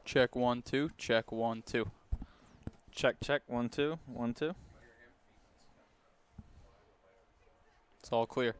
Check 1 2. Check 1 2. Check, check. 1 2. 1 2. It's all clear.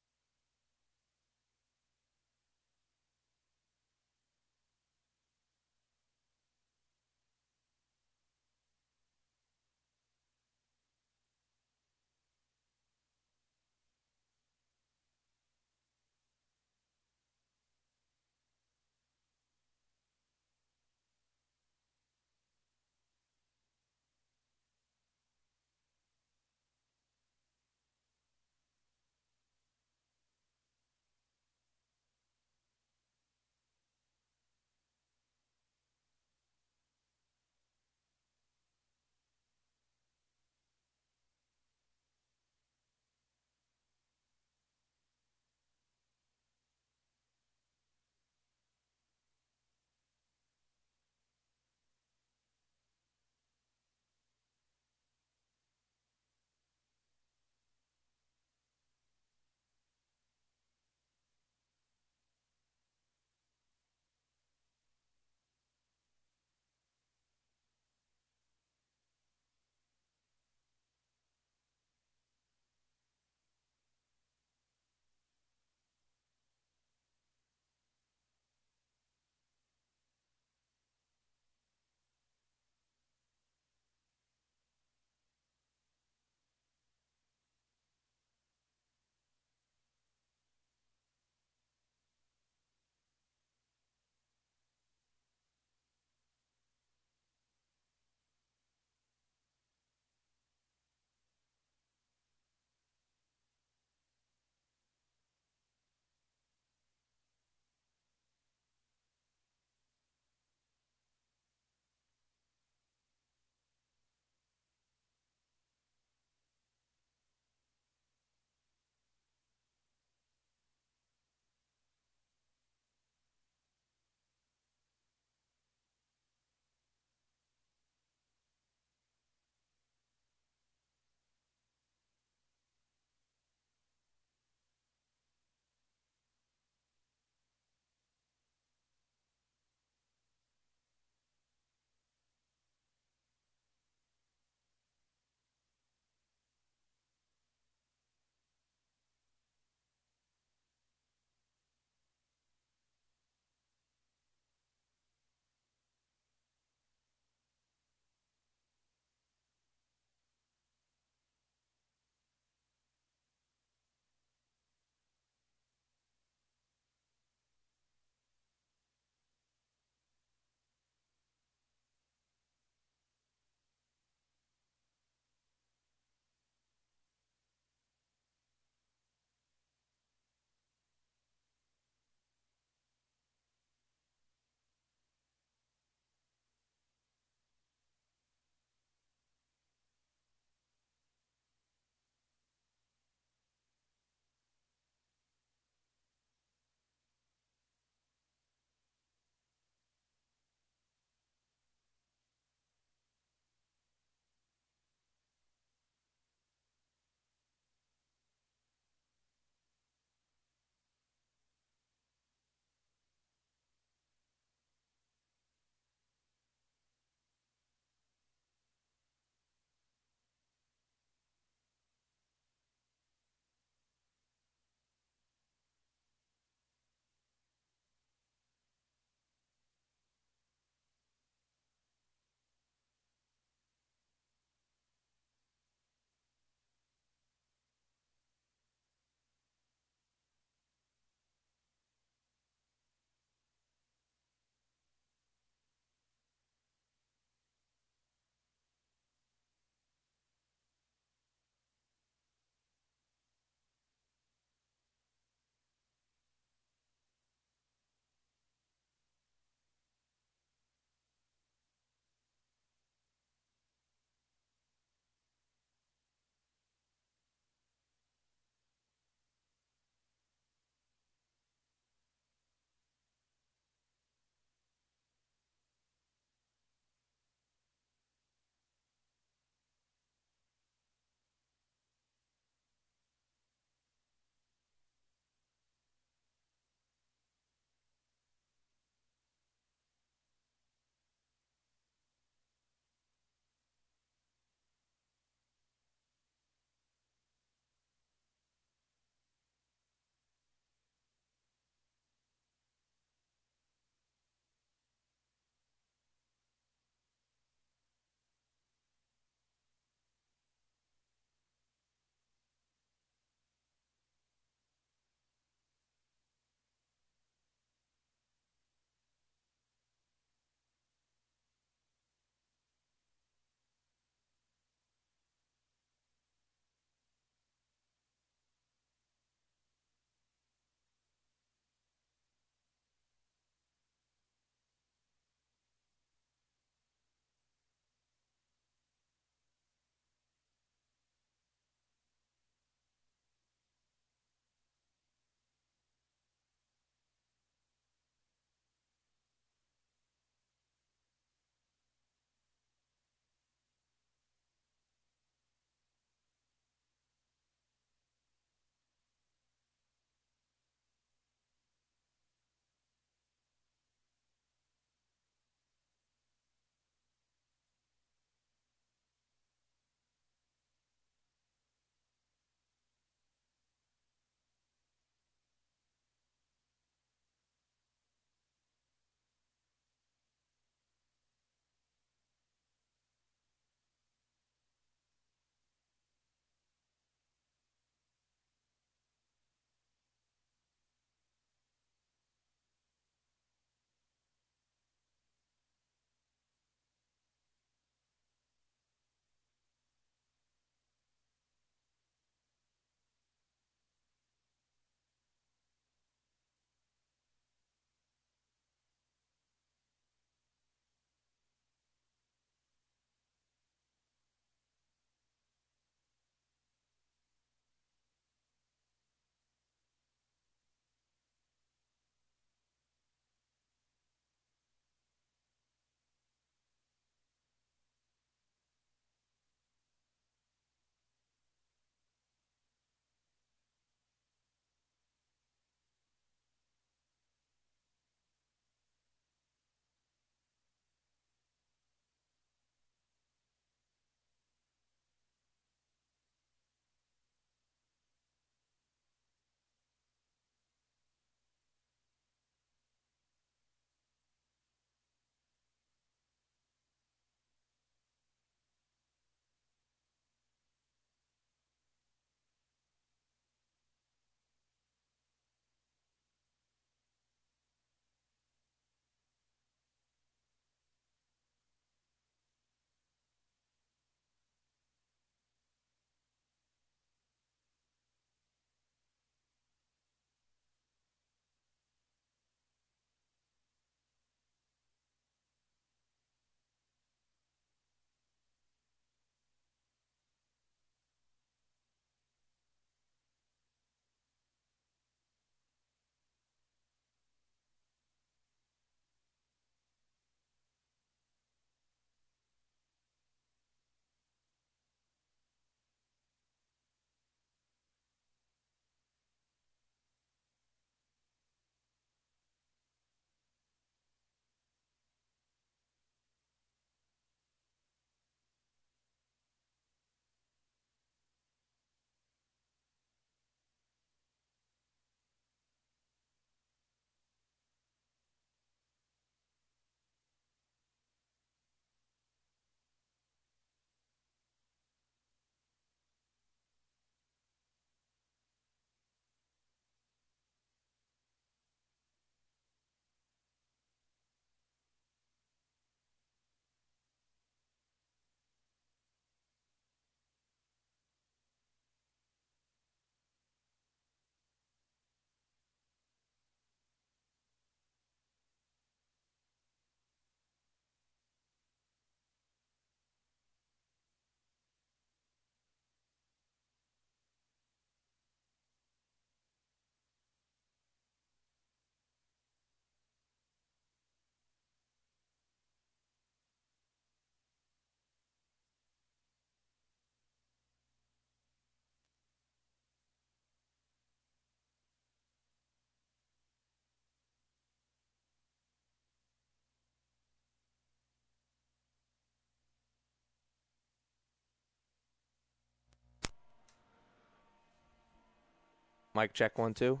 Mic check 1 2.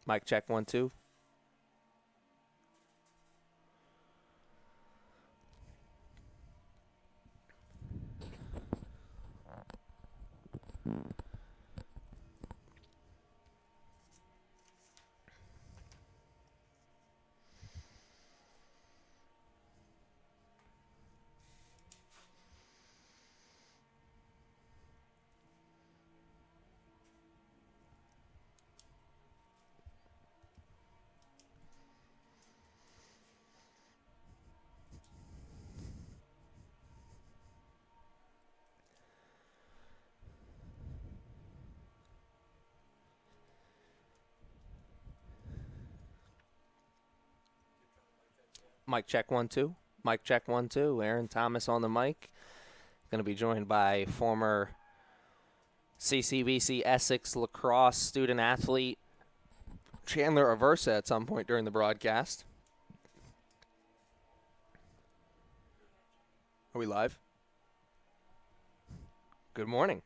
Mic check 1 2. Mic check 1 2. Mic check 1 2. Aaron Thomas on the mic. Going to be joined by former CCBC Essex lacrosse student athlete Chandler Aversa at some point during the broadcast. Are we live? Good morning.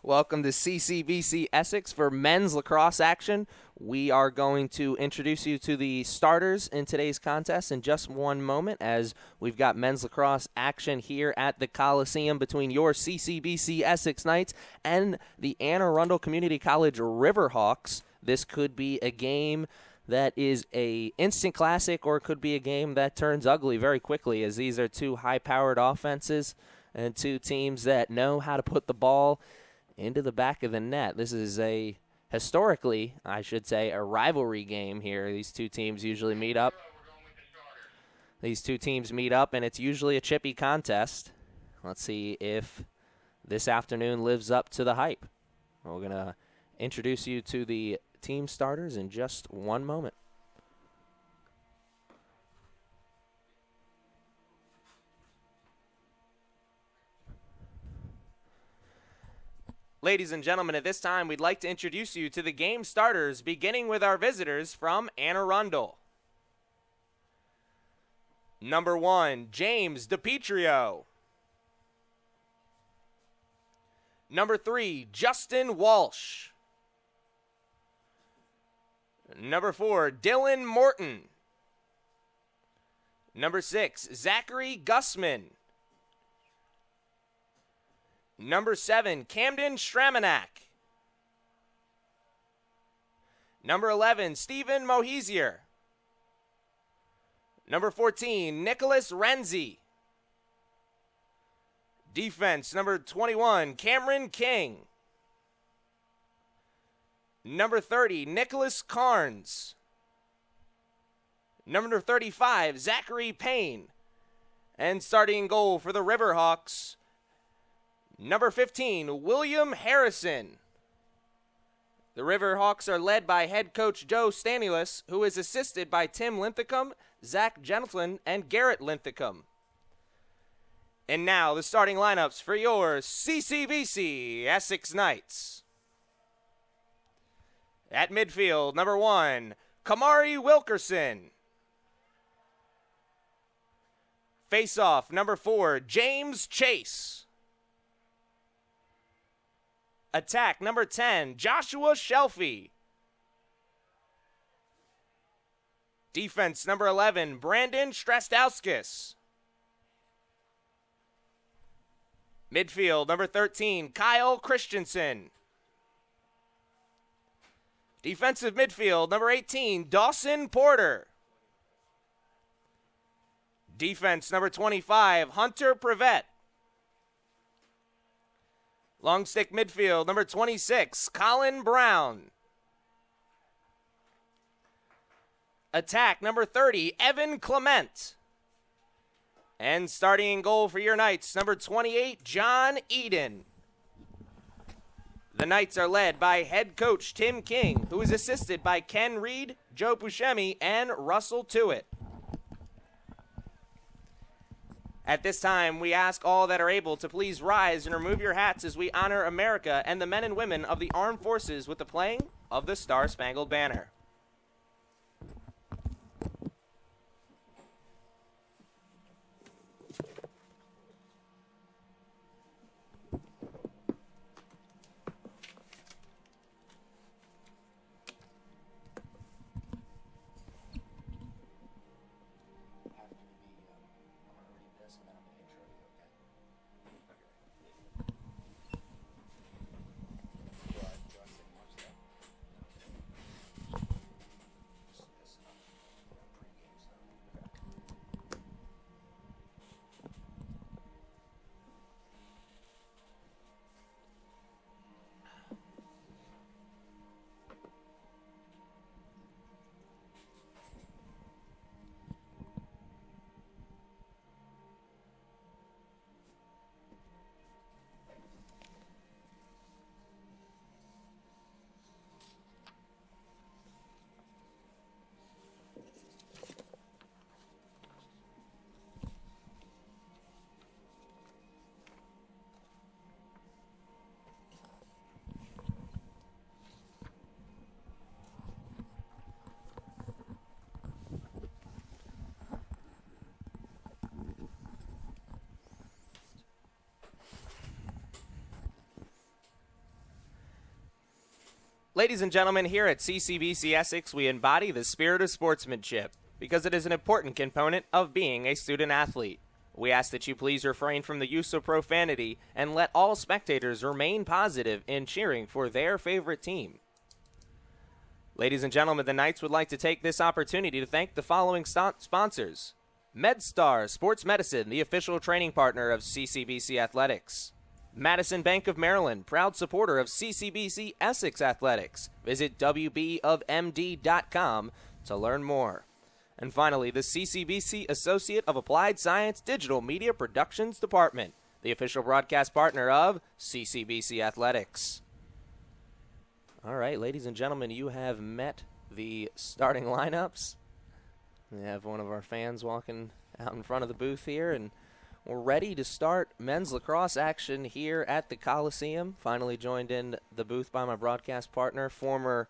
Welcome to CCBC Essex for men's lacrosse action. We are going to introduce you to the starters in today's contest in just one moment, as we've got men's lacrosse action here at the Coliseum between your CCBC Essex Knights and the Anne Arundel Community College Riverhawks. This could be a game that is a instant classic, or it could be a game that turns ugly very quickly, as these are two high-powered offenses and two teams that know how to put the ball into the back of the net. This is historically, I should say, a rivalry game here. These two teams usually meet up. And it's usually a chippy contest. Let's see if this afternoon lives up to the hype. We're going to introduce you to the team starters in just one moment. Ladies and gentlemen, at this time, we'd like to introduce you to the game starters, beginning with our visitors from Anne Arundel. Number 1, James DiPietro. Number 3, Justin Walsh. Number 4, Dylan Morton. Number 6, Zachary Gussman. Number 7, Camden Stramanak. Number 11, Stephen Mohezier. Number 14, Nicholas Renzi. Defense, number 21, Cameron King. Number 30, Nicholas Carnes. Number 35, Zachary Payne. And starting goal for the Riverhawks, number 15, William Harrison. The Riverhawks are led by head coach Joe Stanilis, who is assisted by Tim Linthicum, Zach Gentleton, and Garrett Linthicum. And now the starting lineups for your CCBC Essex Knights. At midfield, number 1, Kamari Wilkerson. Face-off, number 4, James Chase. Attack, number 10, Joshua Shelfie. Defense, number 11, Brandon Strastowskis. Midfield, number 13, Kyle Christensen. Defensive midfield, number 18, Dawson Porter. Defense, number 25, Hunter Prevet. Long stick midfield, number 26, Colin Brown. Attack, number 30, Evan Clement. And starting in goal for your Knights, number 28, John Eden. The Knights are led by head coach Tim King, who is assisted by Ken Reed, Joe Buscemi, and Russell Tuitt. At this time, we ask all that are able to please rise and remove your hats as we honor America and the men and women of the armed forces with the playing of the Star-Spangled Banner. Ladies and gentlemen, here at CCBC Essex, we embody the spirit of sportsmanship because it is an important component of being a student athlete. We ask that you please refrain from the use of profanity and let all spectators remain positive in cheering for their favorite team. Ladies and gentlemen, the Knights would like to take this opportunity to thank the following sponsors. MedStar Sports Medicine, the official training partner of CCBC Athletics. Madison Bank of Maryland, proud supporter of CCBC Essex Athletics. Visit wbofmd.com to learn more. And finally, the CCBC Associate of Applied Science Digital Media Productions Department, the official broadcast partner of CCBC Athletics. All right, ladies and gentlemen, you have met the starting lineups. We have one of our fans walking out in front of the booth here, and we're ready to start men's lacrosse action here at the Coliseum. Finally joined in the booth by my broadcast partner, former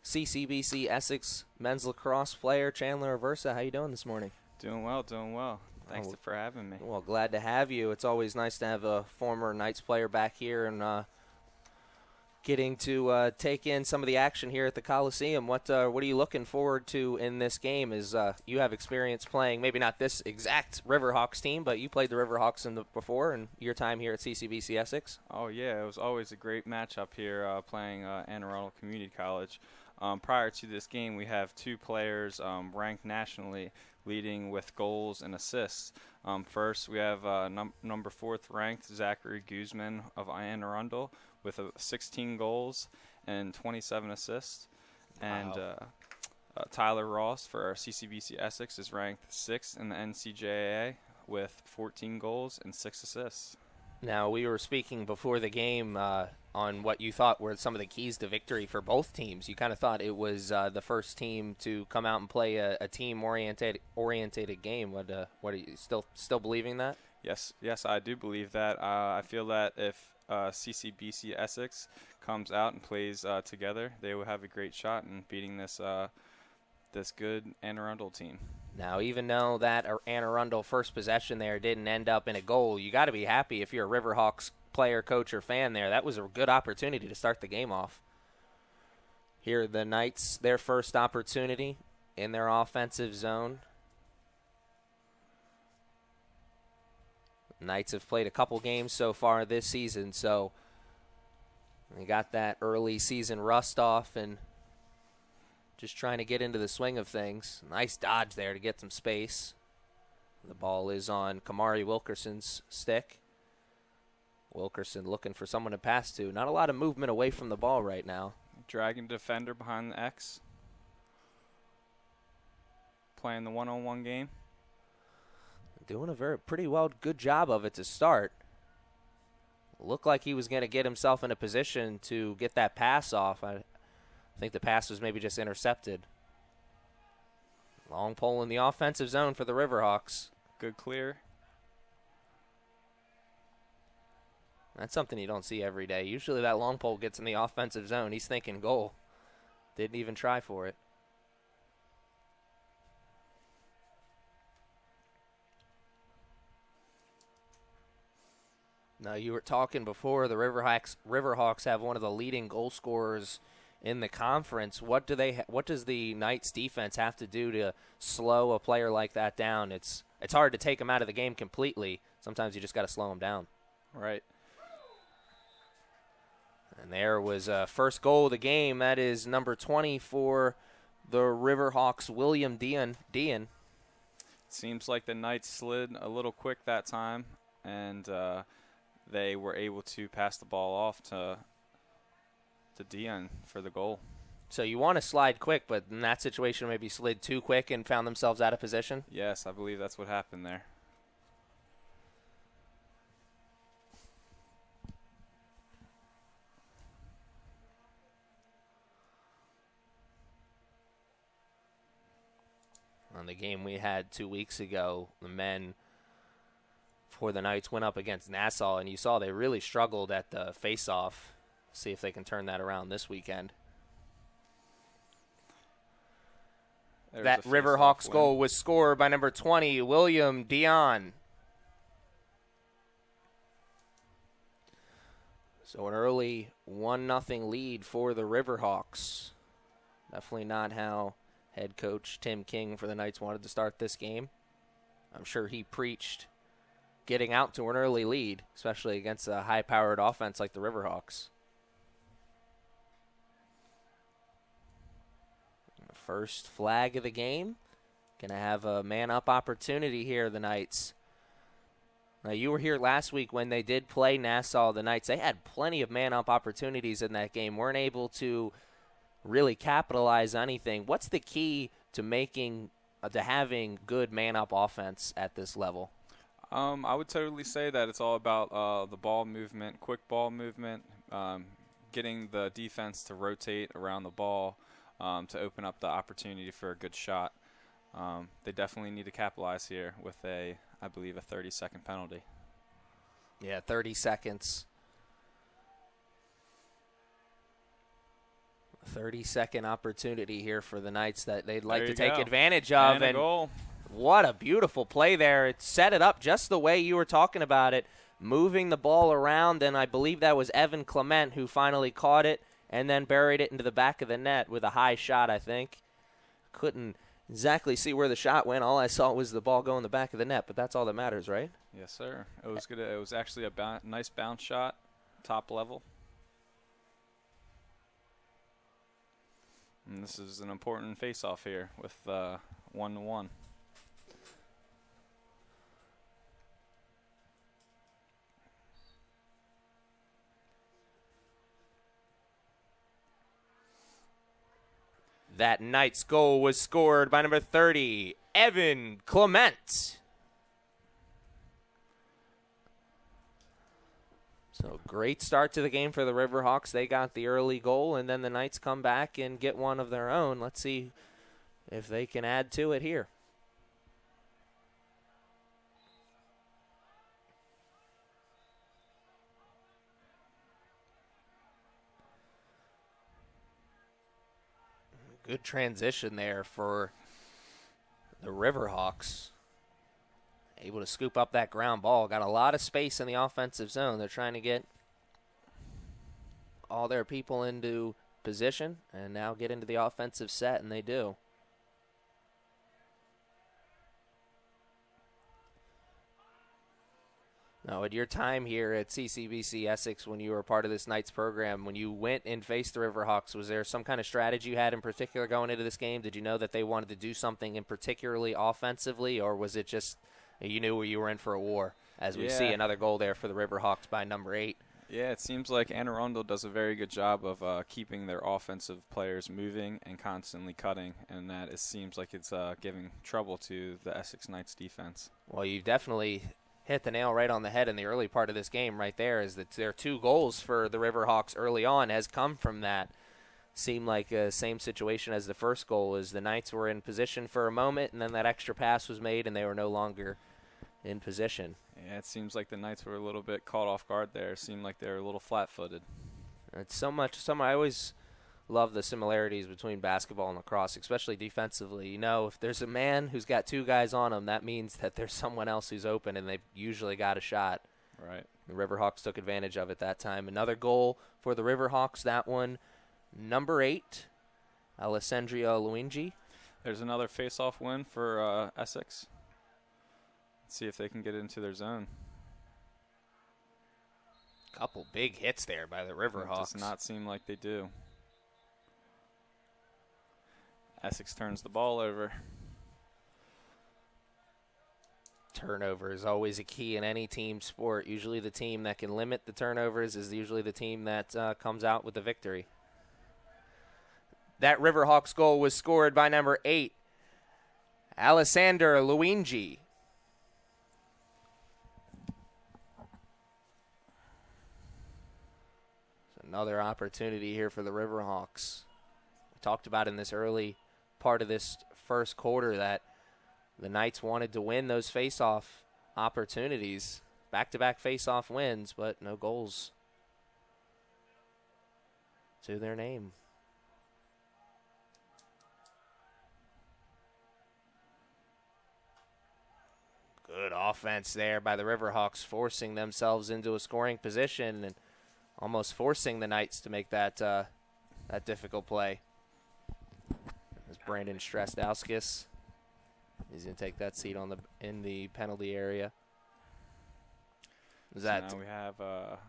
CCBC Essex men's lacrosse player Chandler Aversa. How you doing this morning? Doing well, doing well. Thanks for having me. Well, glad to have you. It's always nice to have a former Knights player back here and getting to take in some of the action here at the Coliseum. What are you looking forward to in this game? Is you have experience playing, maybe not this exact Riverhawks team, but you played the Riverhawks before in your time here at CCBC Essex. Oh, yeah. It was always a great matchup here playing Arundel Community College. Prior to this game, we have two players ranked nationally, leading with goals and assists. First, we have number 4th ranked Zachary Guzman of Arundel with 16 goals and 27 assists. And Tyler Ross for our CCBC Essex is ranked 6th in the NJCAA with 14 goals and 6 assists. Now, we were speaking before the game on what you thought were some of the keys to victory for both teams. You kind of thought it was the first team to come out and play a team-oriented game. What are you still believing that? Yes, I do believe that. I feel that if CCBC Essex comes out and plays together, they will have a great shot in beating this good Anne Arundel team. Now, even though that Anne Arundel first possession there didn't end up in a goal, you got to be happy if you're a Riverhawks player, coach, or fan there. That was a good opportunity to start the game off. Here are the Knights, their first opportunity in their offensive zone. Knights have played a couple games so far this season, so they got that early season rust off and just trying to get into the swing of things. Nice dodge there to get some space. The ball is on Kamari Wilkerson's stick. Wilkerson looking for someone to pass to. Not a lot of movement away from the ball right now. Dragging defender behind the X. Playing the one-on-one game. Doing a pretty good job of it to start. Looked like he was going to get himself in a position to get that pass off. I think the pass was maybe just intercepted. Long pole in the offensive zone for the Riverhawks. Good clear. That's something you don't see every day. Usually that long pole gets in the offensive zone. He's thinking goal. Didn't even try for it. Now, you were talking before, the Riverhawks have one of the leading goal scorers in the conference. What does the Knights defense have to do to slow a player like that down? It's hard to take him out of the game completely. Sometimes you just got to slow him down. Right. And there was first goal of the game. That is number 20 for the Riverhawks, William Dean. Seems like the Knights slid a little quick that time, and they were able to pass the ball off to Dion for the goal. So you want to slide quick, but in that situation maybe slid too quick and found themselves out of position? Yes, I believe that's what happened there. On the game we had 2 weeks ago, the men for the Knights went up against Nassau, and you saw they really struggled at the face-off. See if they can turn that around this weekend. That Riverhawks goal was scored by number 20, William Dion. So an early 1-0 lead for the Riverhawks. Definitely not how head coach Tim King for the Knights wanted to start this game. I'm sure he preached getting out to an early lead, especially against a high-powered offense like the Riverhawks. First flag of the game. Going to have a man-up opportunity here, the Knights. Now, you were here last week when they did play Nassau, the Knights. They had plenty of man-up opportunities in that game. Weren't able to really capitalize on anything. What's the key to having good man-up offense at this level? I would totally say that it's all about the ball movement, quick ball movement, getting the defense to rotate around the ball to open up the opportunity for a good shot. They definitely need to capitalize here with I believe, a 30-second penalty. Yeah, 30 seconds. 30-second opportunity here for the Knights that they'd like to take advantage of. And a goal. What a beautiful play there. It set it up just the way you were talking about it, moving the ball around, and I believe that was Evan Clement who finally caught it and then buried it into the back of the net with a high shot, I think. Couldn't exactly see where the shot went. All I saw was the ball go in the back of the net, but that's all that matters, right? Yes, sir. It was good. It was actually a nice bounce shot, top level. And this is an important face-off here with 1-1. That Knights goal was scored by number 30, Evan Clement. So great start to the game for the Riverhawks. They got the early goal, and then the Knights come back and get one of their own. Let's see if they can add to it here. Good transition there for the Riverhawks. Able to scoop up that ground ball. Got a lot of space in the offensive zone. They're trying to get all their people into position and now get into the offensive set, and they do. Now, at your time here at CCBC Essex, when you were part of this Knights program, when you went and faced the Riverhawks, was there some kind of strategy you had in particular going into this game? Did you know that they wanted to do something in particularly offensively, or was it just you knew you were in for a war, as we see another goal there for the Riverhawks by number 8? Yeah, it seems like Arundel does a very good job of keeping their offensive players moving and constantly cutting, and that it seems like it's giving trouble to the Essex Knights defense. Well, you definitely hit the nail right on the head in the early part of this game right there, is that their 2 goals for the Riverhawks early on has come from that. Seemed like the same situation as the first goal, as the Knights were in position for a moment, and then that extra pass was made, and they were no longer in position. Yeah, it seems like the Knights were a little bit caught off guard there. It seemed like they were a little flat-footed. It's I always love the similarities between basketball and lacrosse, especially defensively. You know, if there's a man who's got 2 guys on him, that means that there's someone else who's open, and they've usually got a shot. Right. The Riverhawks took advantage of it that time. Another goal for the Riverhawks, that one, number 8, Alessandria Luigi. There's another face-off win for Essex. Let's see if they can get into their zone. Couple big hits there by the Riverhawks. It does not seem like they do. Essex turns the ball over. Turnover is always a key in any team sport. Usually the team that can limit the turnovers is usually the team that comes out with the victory. That Riverhawks goal was scored by number 8, Alessander Luigi. Another opportunity here for the Riverhawks. We talked about in this early part of this first quarter that the Knights wanted to win those face-off opportunities, back-to-back face-off wins, but no goals to their name. Good offense there by the Riverhawks, forcing themselves into a scoring position, and almost forcing the Knights to make that that difficult play. As Brandon Strastowskis, he's going to take that seat in the penalty area. Now we have a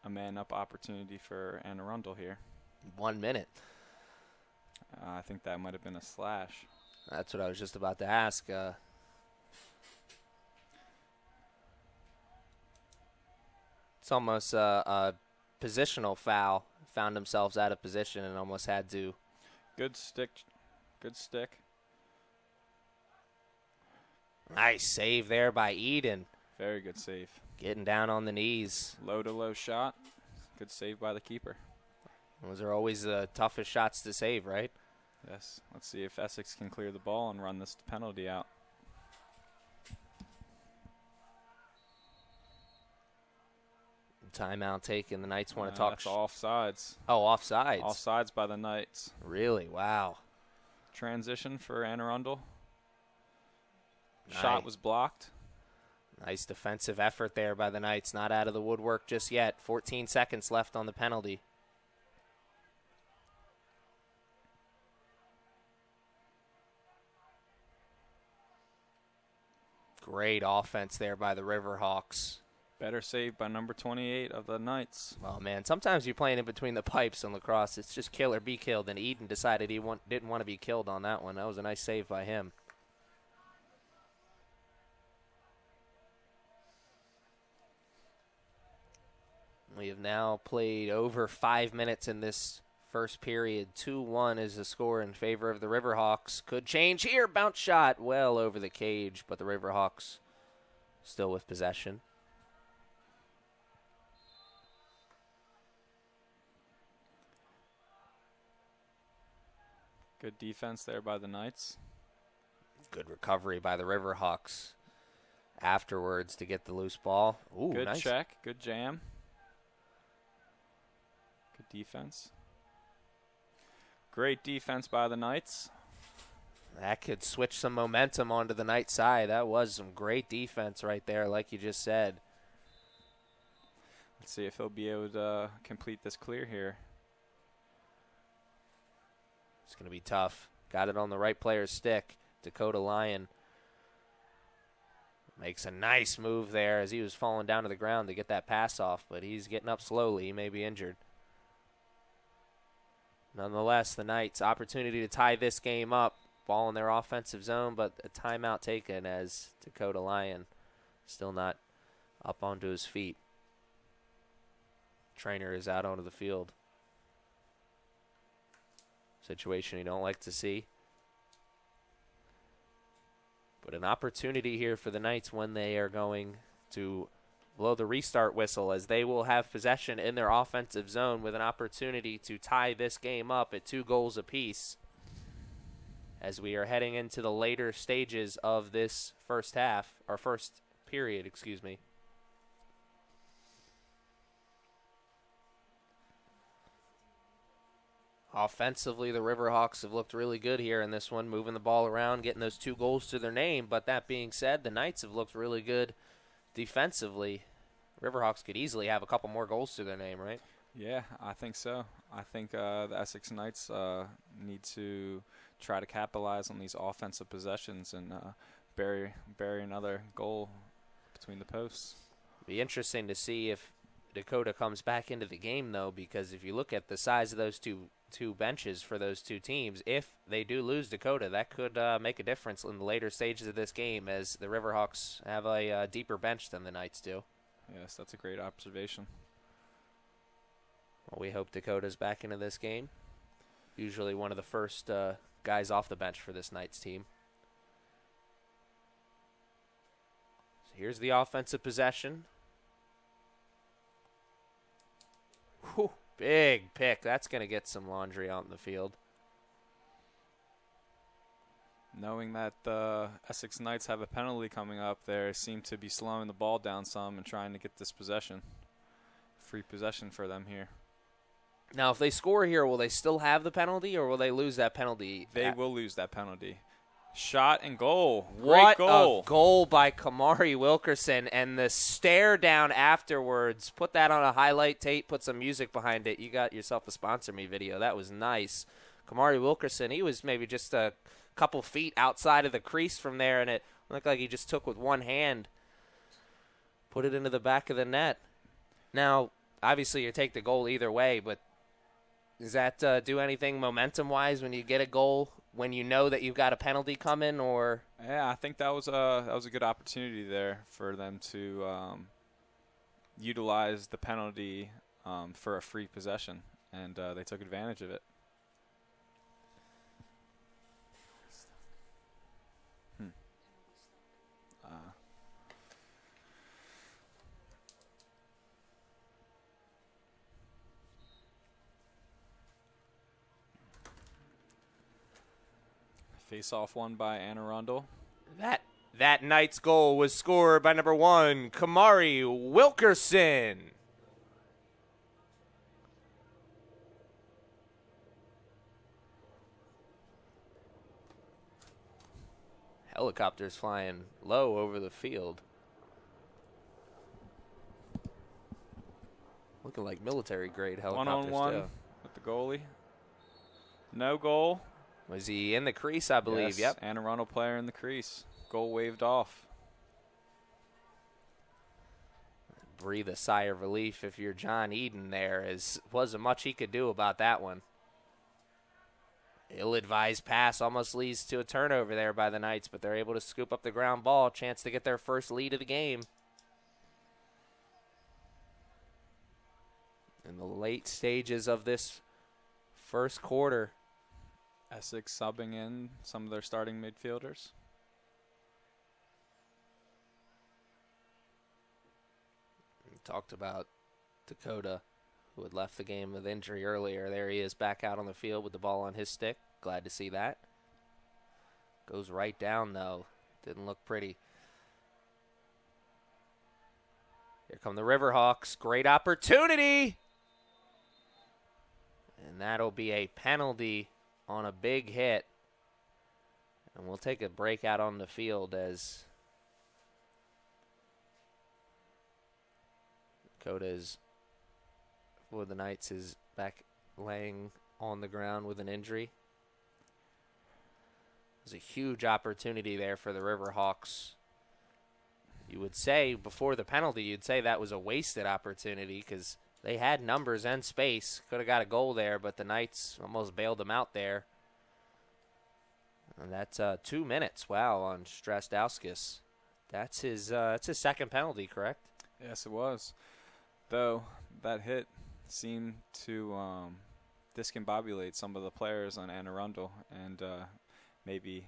man-up opportunity for Arundel here. 1 minute. I think that might have been a slash. That's what I was just about to ask. It's almost a positional foul. Found themselves out of position and almost had to. Good stick. Good stick. Nice save there by Eden. Very good save. Getting down on the knees. Low-to-low shot. Good save by the keeper. Those are always the toughest shots to save, right? Yes. Let's see if Essex can clear the ball and run this penalty out. Timeout taken. The Knights want to talk. That's offsides. Oh, offsides. Offsides by the Knights. Really? Wow. Transition for Arundel. Nice. Shot was blocked. Nice defensive effort there by the Knights. Not out of the woodwork just yet. 14 seconds left on the penalty. Great offense there by the Riverhawks. Better save by number 28 of the Knights. Oh, man, sometimes you're playing in between the pipes in lacrosse. It's just kill or be killed, and Eden decided he didn't want to be killed on that one. That was a nice save by him. We have now played over 5 minutes in this first period. 2-1 is the score in favor of the Riverhawks. Could change here. Bounce shot well over the cage, but the Riverhawks still with possession. Good defense there by the Knights. Good recovery by the Riverhawks afterwards to get the loose ball. Ooh, good nice. check. Good jam. Good defense. Great defense by the Knights. That could switch some momentum onto the Knights side. That was some great defense right there, like you just said. Let's see if he'll be able to complete this clear here. It's going to be tough. Got it on the right player's stick. Dakota Lyon makes a nice move there as he was falling down to the ground to get that pass off, but he's getting up slowly. He may be injured. Nonetheless, the Knights' opportunity to tie this game up. Ball in their offensive zone, but a timeout taken as Dakota Lyon still not up onto his feet. Trainer is out onto the field. Situation you don't like to see. But an opportunity here for the Knights when they are going to blow the restart whistle, as they will have possession in their offensive zone with an opportunity to tie this game up at 2 goals apiece as we are heading into the later stages of this first period, excuse me. Offensively, the Riverhawks have looked really good here in this one, moving the ball around, getting those 2 goals to their name. But that being said, the Knights have looked really good defensively. Riverhawks could easily have a couple more goals to their name, right? Yeah, I think so. I think the Essex Knights need to try to capitalize on these offensive possessions and bury another goal between the posts. Be interesting to see if Dakota comes back into the game, though, because if you look at the size of those two benches for those 2 teams, if they do lose Dakota, that could make a difference in the later stages of this game, as the Riverhawks have a deeper bench than the Knights do. Yes, that's a great observation. Well, we hope Dakota's back into this game. Usually one of the first guys off the bench for this Knights team. So here's the offensive possession. Whew, big pick. That's going to get some laundry out in the field. Knowing that the Essex Knights have a penalty coming up, they seem to be slowing the ball down some and trying to get this possession. Free possession for them here. Now, if they score here, will they still have the penalty, or will they lose that penalty? They will lose that penalty. Shot and goal. What Great goal. a goal by Kamari Wilkerson, and the stare down afterwards. Put that on a highlight tape, put some music behind it. You got yourself a sponsor me video. That was nice. Kamari Wilkerson, he was maybe just a couple feet outside of the crease from there, and it looked like he just took with one hand, put it into the back of the net. Now, obviously you take the goal either way, but does that do anything momentum-wise when you get a goal, when you know that you've got a penalty coming? Or Yeah, I think that was a good opportunity there for them to utilize the penalty for a free possession, and they took advantage of it. Face-off won by Arundel. that night's goal was scored by number 1, Kamari Wilkerson. Helicopters flying low over the field. Looking like military-grade helicopters, One-on-one too. with the goalie. No goal. Was he in the crease, I believe? Yes, Yep. and a Arundel player in the crease. Goal waved off. Breathe a sigh of relief if you're John Eden there, as wasn't much he could do about that one. Ill-advised pass almost leads to a turnover there by the Knights, but they're able to scoop up the ground ball. Chance to get their first lead of the game. In the late stages of this first quarter. Essex subbing in some of their starting midfielders. We talked about Dakota, who had left the game with injury earlier. There he is back out on the field with the ball on his stick. Glad to see that. Goes right down, though. Didn't look pretty. Here come the Riverhawks. Great opportunity. And that'll be a penalty on a big hit. And we'll take a break out on the field as Dakota's for the Knights is back laying on the ground with an injury. There's a huge opportunity there for the Riverhawks. You would say before the penalty, you'd say that was a wasted opportunity because they had numbers and space. Could have got a goal there, but the Knights almost bailed them out there. And that's 2 minutes, wow, on Strastowskis. That's his second penalty, correct? Yes, it was. Though that hit seemed to discombobulate some of the players on Anne Arundel and maybe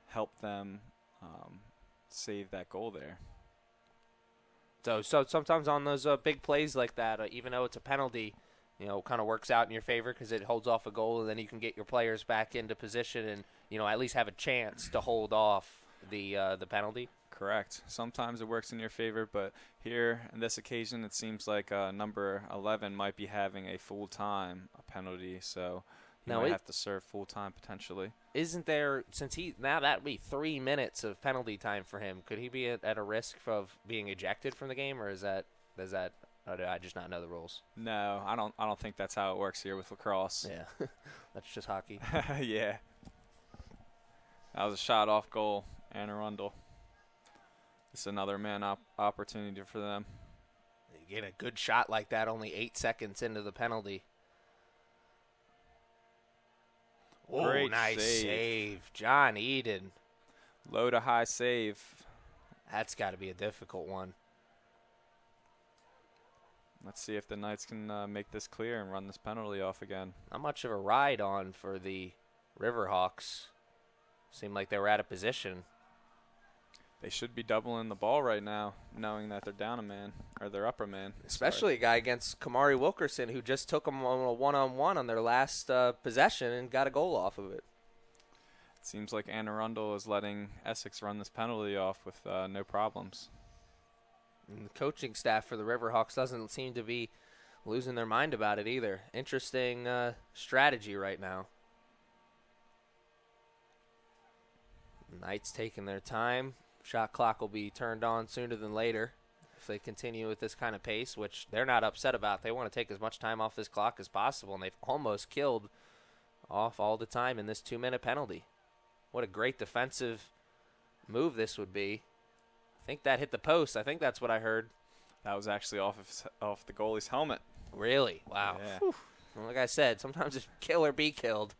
help them save that goal there. So sometimes on those big plays like that, even though it's a penalty, you know, kind of works out in your favor because it holds off a goal, and then you can get your players back into position and, you know, at least have a chance to hold off the penalty. Correct. Sometimes it works in your favor, but here on this occasion, it seems like number 11 might be having a full-time penalty, so he might have to serve full-time potentially. Isn't there, since now that would be 3 minutes of penalty time for him, could he be at a risk of being ejected from the game, or does I just not know the rules? No, I don't think that's how it works here with lacrosse. Yeah, that's just hockey. Yeah. That was a shot off goal, Anne Arundel. It's another man opportunity for them. You get a good shot like that only 8 seconds into the penalty. Oh, Great nice save. John Eden. Low to high save. That's got to be a difficult one. Let's see if the Knights can make this clear and run this penalty off again. Not much of a ride on for the Riverhawks. Seemed like they were out of position. They should be doubling the ball right now, knowing that they're down a man, or they're up a man. Especially a guy against Kamari Wilkerson, who just took them on a one-on-one on their last possession and got a goal off of it. It seems like Anne Arundel is letting Essex run this penalty off with no problems. And the coaching staff for the Riverhawks doesn't seem to be losing their mind about it either. Interesting strategy right now. Knights taking their time. Shot clock will be turned on sooner than later if they continue with this kind of pace, which they're not upset about. They want to take as much time off this clock as possible, and they've almost killed off all the time in this 2-minute penalty. What a great defensive move this would be. I think that hit the post. I think that's what I heard. That was actually off the goalie's helmet. Really? Wow. Yeah. Well, like I said, sometimes it's kill or be killed.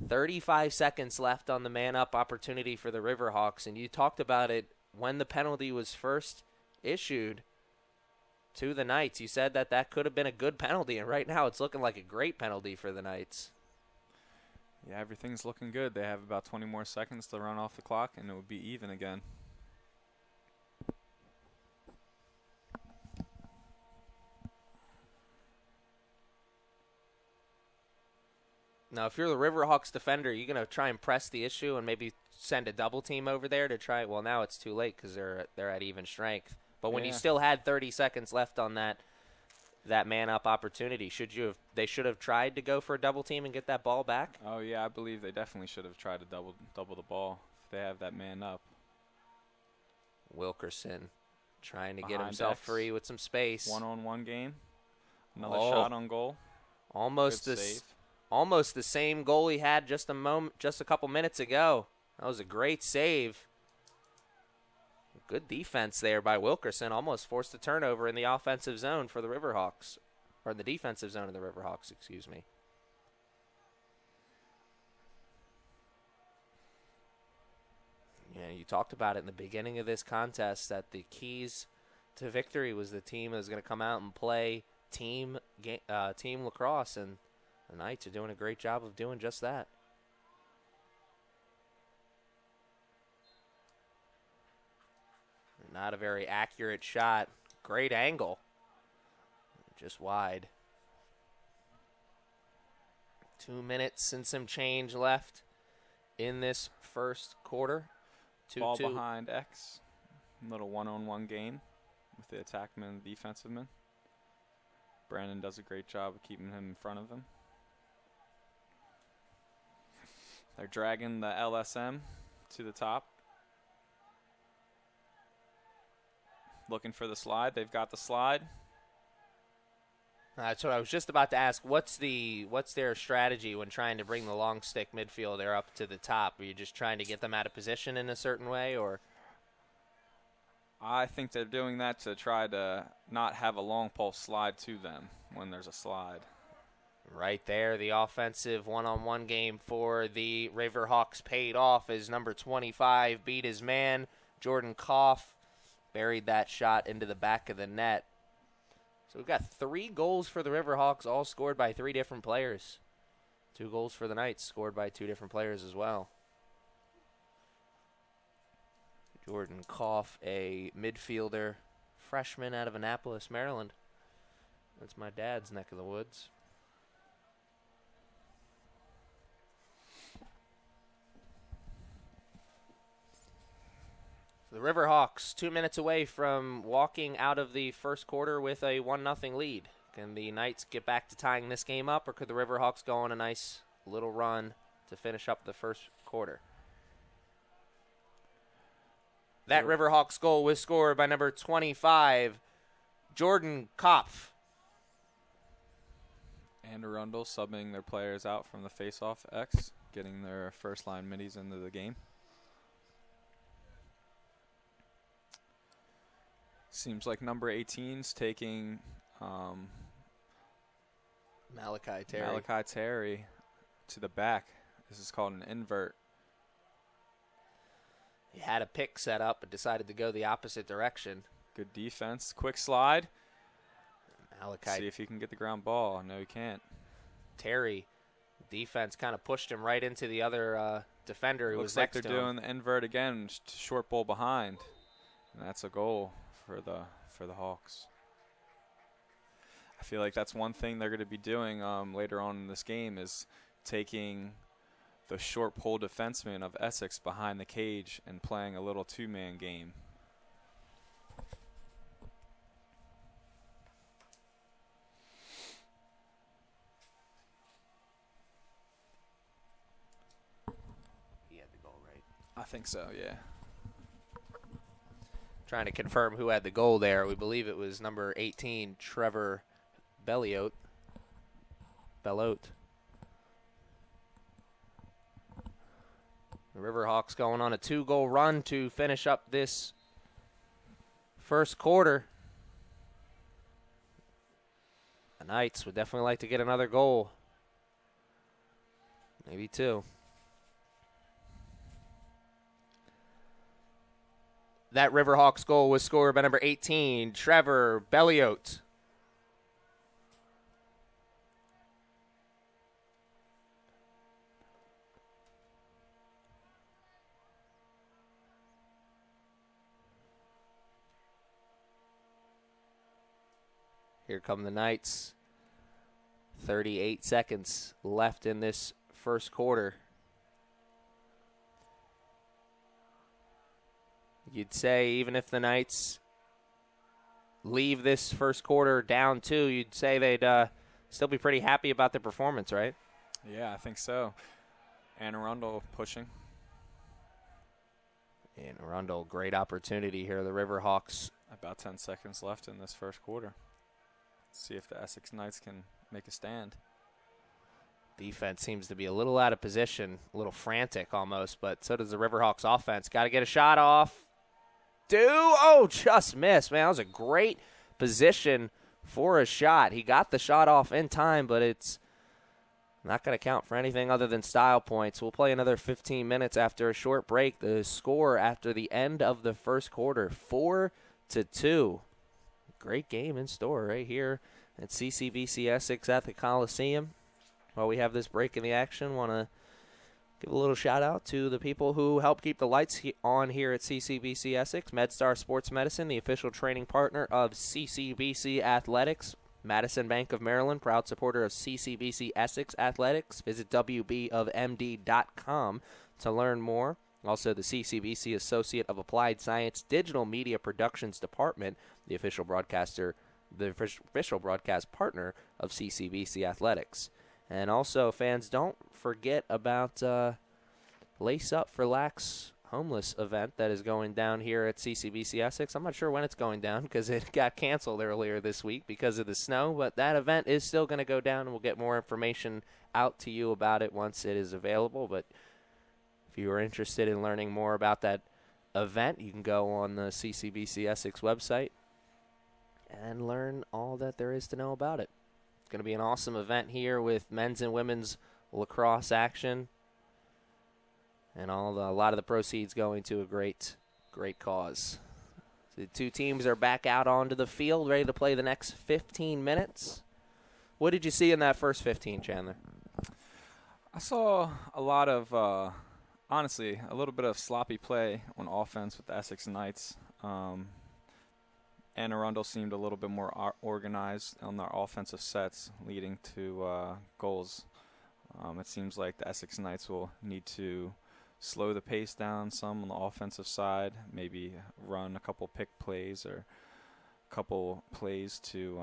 35 seconds left on the man-up opportunity for the Riverhawks, and you talked about it when the penalty was first issued to the Knights. You said that that could have been a good penalty, and right now it's looking like a great penalty for the Knights. Yeah, everything's looking good. They have about 20 more seconds to run off the clock, and it would be even again. Now, if you're the Riverhawks defender, you're going to try and press the issue and maybe send a double team over there to try. Well, now it's too late because they're at even strength. But when you still had 30 seconds left on that man-up opportunity, they should have tried to go for a double team and get that ball back? Oh, yeah, I believe they definitely should have tried to double the ball if they have that man up. Wilkerson trying to Behind get himself X. free with some space. One-on-one game. Another shot on goal. Almost Good save. Almost the same goal he had just a couple minutes ago. That was a great save. Good defense there by Wilkerson. Almost forced a turnover in the offensive zone for the Riverhawks. Or in the defensive zone of the Riverhawks, excuse me. Yeah, you talked about it in the beginning of this contest that the keys to victory was the team that was going to come out and play team lacrosse, and the Knights are doing a great job of doing just that. Not a very accurate shot. Great angle. Just wide. 2 minutes and some change left in this first quarter. 2-2. Ball behind X. Little one-on-one game with the attackman and the defensive man. Brandon does a great job of keeping him in front of him. They're dragging the LSM to the top. Looking for the slide. They've got the slide. That's what I was just about to ask. What's their strategy when trying to bring the long stick midfielder up to the top? Are you just trying to get them out of position in a certain way, or? I think they're doing that to try to not have a long pulse slide to them when there's a slide. Right there, the offensive one-on-one game for the Riverhawks paid off as number 25 beat his man. Jordan Koff buried that shot into the back of the net. So we've got 3 goals for the Riverhawks, all scored by 3 different players. 2 goals for the Knights, scored by 2 different players as well. Jordan Koff, a midfielder, freshman out of Annapolis, Maryland. That's my dad's neck of the woods. The Riverhawks 2 minutes away from walking out of the first quarter with a 1-0 lead. Can the Knights get back to tying this game up, or could the Riverhawks go on a nice little run to finish up the first quarter? That Riverhawks goal was scored by number 25, Jordan Kopf. And Arundel subbing their players out from the face-off X, getting their first-line middies into the game. Seems like number 18's taking Malachi Terry to the back. This is called an invert. He had a pick set up but decided to go the opposite direction. Good defense. Quick slide. Malachi. See if he can get the ground ball. No, he can't. Terry, defense kind of pushed him right into the other defender who was next to him. Looks like they're doing the invert again. Short ball behind. And that's a goal for the Hawks. I feel like that's one thing they're going to be doing later on in this game is taking the short pole defenseman of Essex behind the cage and playing a little 2-man game. I think so, yeah. Trying to confirm who had the goal there. We believe it was number 18, Trevor Bellote. The Riverhawks going on a 2-goal run to finish up this first quarter. The Knights would definitely like to get another goal. Maybe 2. That Riverhawks goal was scored by number 18, Trevor Bellote. Here come the Knights. 38 seconds left in this first quarter. You'd say even if the Knights leave this first quarter down 2, you'd say they'd still be pretty happy about their performance, right? Yeah, I think so. And Arundel pushing. And Arundel, great opportunity here. The Riverhawks. About 10 seconds left in this first quarter. See if the Essex Knights can make a stand. Defense seems to be a little out of position, a little frantic almost, but so does the Riverhawks offense. Got to get a shot off. Oh, just missed. Man, that was a great position for a shot. He got the shot off in time, but it's not going to count for anything other than style points. We'll play another 15 minutes after a short break. The score after the end of the first quarter, 4-2. Great game in store right here at CCBC Essex at the Coliseum. While we have this break in the action, want to give a little shout out to the people who help keep the lights on here at CCBC Essex. MedStar Sports Medicine, the official training partner of CCBC Athletics. Madison Bank of Maryland, proud supporter of CCBC Essex Athletics. Visit wbofmd.com to learn more. Also, the CCBC Associate of Applied Science Digital Media Productions Department, the official broadcast partner of CCBC Athletics. And also, fans, don't forget about Lace Up for Lax homeless event that is going down here at CCBC Essex. I'm not sure when it's going down because it got canceled earlier this week because of the snow, but that event is still going to go down, and we'll get more information out to you about it once it is available. But if you are interested in learning more about that event, you can go on the CCBC Essex website and learn all that there is to know about it. It's going to be an awesome event here with men's and women's lacrosse action, and a lot of the proceeds going to a great cause. The two teams are back out onto the field, ready to play the next 15 minutes. What did you see in that first 15, Chandler? I saw a lot of, honestly, a little bit of sloppy play on offense with the Essex Knights. And Arundel seemed a little bit more organized on their offensive sets, leading to goals. It seems like the Essex Knights will need to slow the pace down some on the offensive side, maybe run a couple pick plays or a couple plays to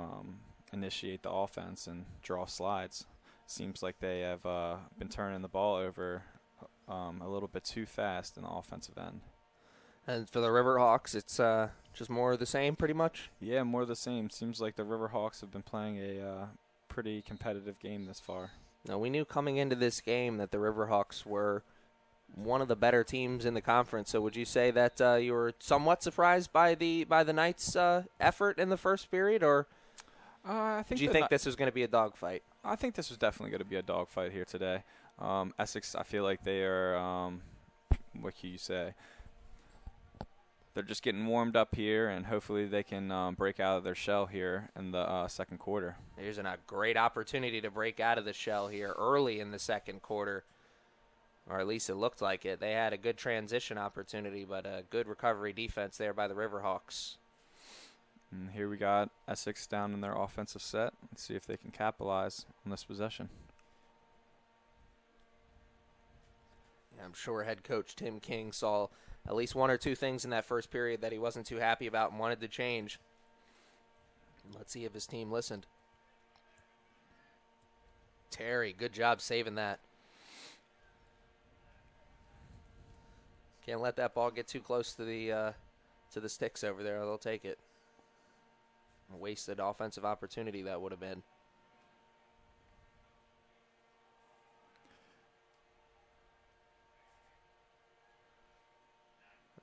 initiate the offense and draw slides. Seems like they have been turning the ball over a little bit too fast in the offensive end. And for the Riverhawks, it's just more of the same, pretty much? Yeah, more of the same. Seems like the Riverhawks have been playing a pretty competitive game this far. Now, we knew coming into this game that the Riverhawks were one of the better teams in the conference. So would you say that you were somewhat surprised by the Knights' effort in the first period, or did you think this was going to be a dogfight? I think this was definitely going to be a dogfight here today. Essex, I feel like they are, what can you say? They're just getting warmed up here, and hopefully they can break out of their shell here in the second quarter. There's a great opportunity to break out of the shell here early in the second quarter, or at least it looked like it. They had a good transition opportunity, but a good recovery defense there by the Riverhawks. And here we got Essex down in their offensive set. Let's see if they can capitalize on this possession. Yeah, I'm sure head coach Tim King saw at least one or two things in that first period that he wasn't too happy about and wanted to change. Let's see if his team listened. Terry, good job saving that. Can't let that ball get too close to the sticks over there, or they'll take it. A wasted offensive opportunity that would have been.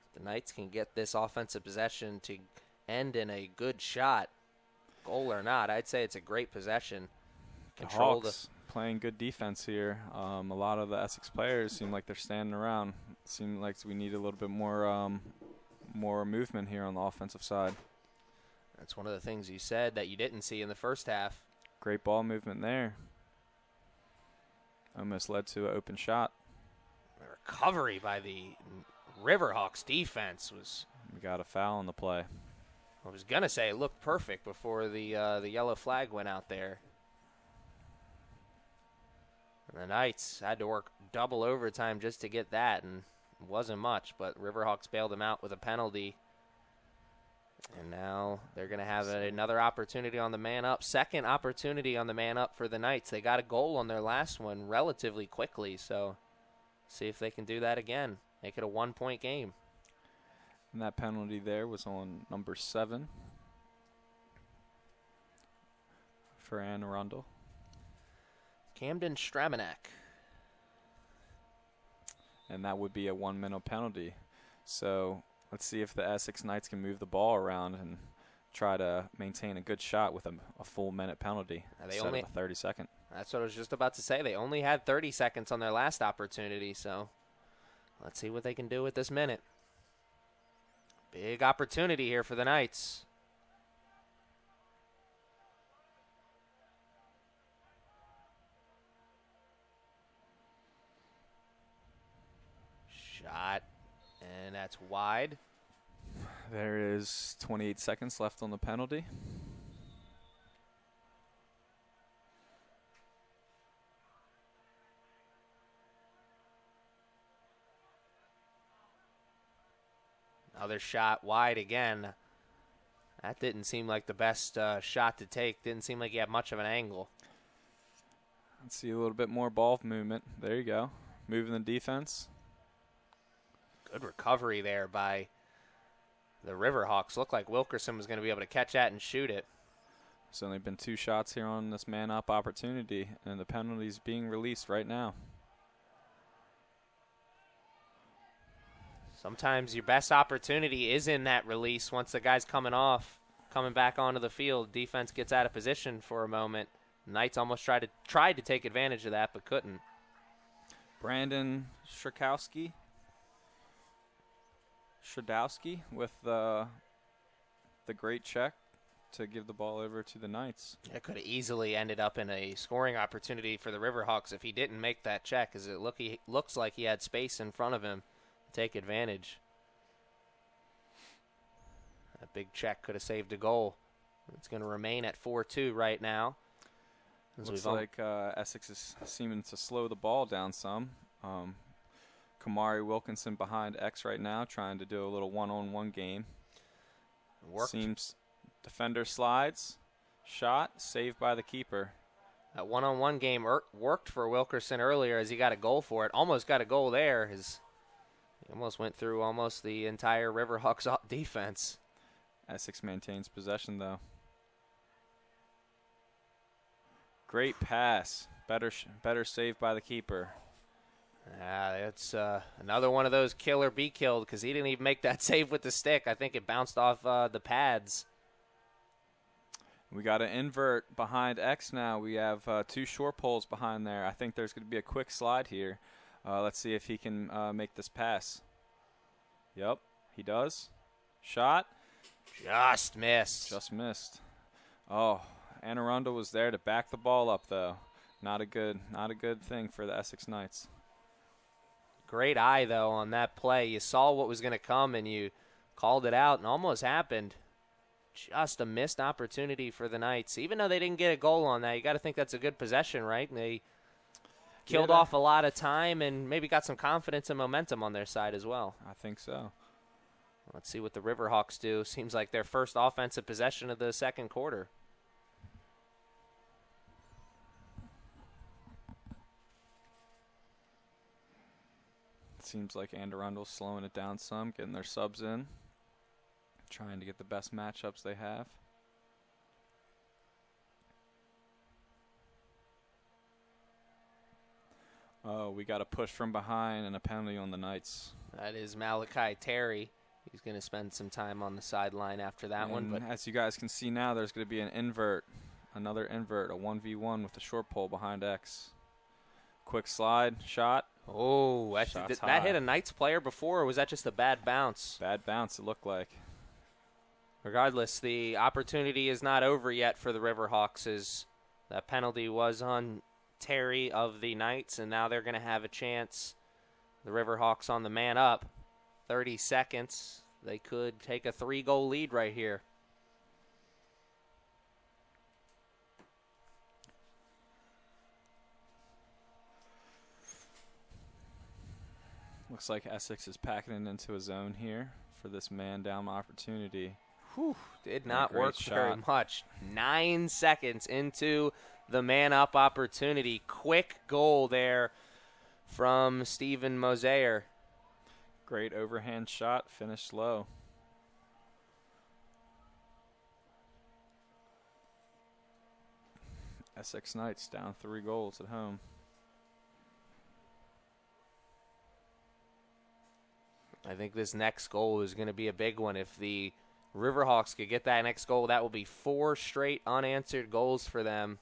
If the Knights can get this offensive possession to end in a good shot, goal or not, I'd say it's a great possession. Control the Hawks playing good defense here. A lot of the Essex players seem like they're standing around. Seem like we need a little bit more movement here on the offensive side. That's one of the things you said that you didn't see in the first half. Great ball movement there. Almost led to an open shot. The recovery by the Riverhawks defense was... We got a foul on the play. I was going to say it looked perfect before the yellow flag went out there. And the Knights had to work double overtime just to get that, and it wasn't much, but Riverhawks bailed them out with a penalty. And now they're going to have another opportunity on the man up. Second opportunity on the man up for the Knights. They got a goal on their last one relatively quickly, so see if they can do that again. Make it a 1-point game. And that penalty there was on number 7 for Arundel. Camden Stramanek. And that would be a 1-minute penalty. So let's see if the Essex Knights can move the ball around and try to maintain a good shot with a full minute penalty instead of a 30-second. That's what I was just about to say. They only had 30 seconds on their last opportunity, so let's see what they can do with this minute. Big opportunity here for the Knights. Shot, and that's wide. There is 28 seconds left on the penalty. Another shot wide again. That didn't seem like the best shot to take. Didn't seem like he had much of an angle. Let's see a little bit more ball movement. There you go. Moving the defense. Good recovery there by the Riverhawks. Looked like Wilkerson was going to be able to catch that and shoot it. There's only been 2 shots here on this man-up opportunity, and the penalty's being released right now. Sometimes your best opportunity is in that release once the guy's coming back onto the field. Defense gets out of position for a moment. Knights almost tried to take advantage of that, but couldn't. Brandon Shradowski with the great check to give the ball over to the Knights. It could have easily ended up in a scoring opportunity for the Riverhawks if he didn't make that check, as it looks like he had space in front of him to take advantage. That big check could have saved a goal. It's going to remain at 4-2 right now. Looks like Essex is seeming to slow the ball down some. Kamari Wilkinson behind X right now, trying to do a little one-on-one game. Seems defender slides, shot, saved by the keeper. That one-on-one game worked for Wilkerson earlier as he got a goal for it. Almost got a goal there. He almost went through almost the entire Riverhawks defense. Essex maintains possession, though. Great pass. Better save by the keeper. It's another one of those kill or be killed, because he didn't even make that save with the stick. I think it bounced off the pads. We got an invert behind X now. We have 2 short poles behind there. I think there's going to be a quick slide here. Let's see if he can make this pass. Yep, he does. Shot. Just missed. Just missed. Oh, Arundel was there to back the ball up, though. Not a good thing for the Essex Knights. Great eye, though, on that play. You saw what was going to come, and you called it out, and almost happened. Just a missed opportunity for the Knights. Even though they didn't get a goal on that, you got to think that's a good possession, right? And they killed off a lot of time and maybe got some confidence and momentum on their side as well. I think so. Let's see what the Riverhawks do. Seems like their first offensive possession of the second quarter. Seems like Arundel's slowing it down some, getting their subs in, trying to get the best matchups they have. Oh, we got a push from behind and a penalty on the Knights. That is Malachi Terry. He's going to spend some time on the sideline after that one. But as you guys can see now, there's going to be an invert, another invert, a 1v1 with the short pole behind X. Quick slide, shot. Oh, that hit a Knights player before, or was that just a bad bounce? Bad bounce, it looked like. Regardless, the opportunity is not over yet for the Riverhawks, as that penalty was on Terry of the Knights, and now they're going to have a chance. The Riverhawks on the man up. 30 seconds. They could take a 3-goal lead right here. Looks like Essex is packing it into a zone here for this man-down opportunity. Whew, did not work very much. 9 seconds into the man-up opportunity. Quick goal there from Steven Moser. Great overhand shot, finished low. Essex Knights down 3 goals at home. I think this next goal is going to be a big one. If the Riverhawks could get that next goal, that will be 4 straight unanswered goals for them.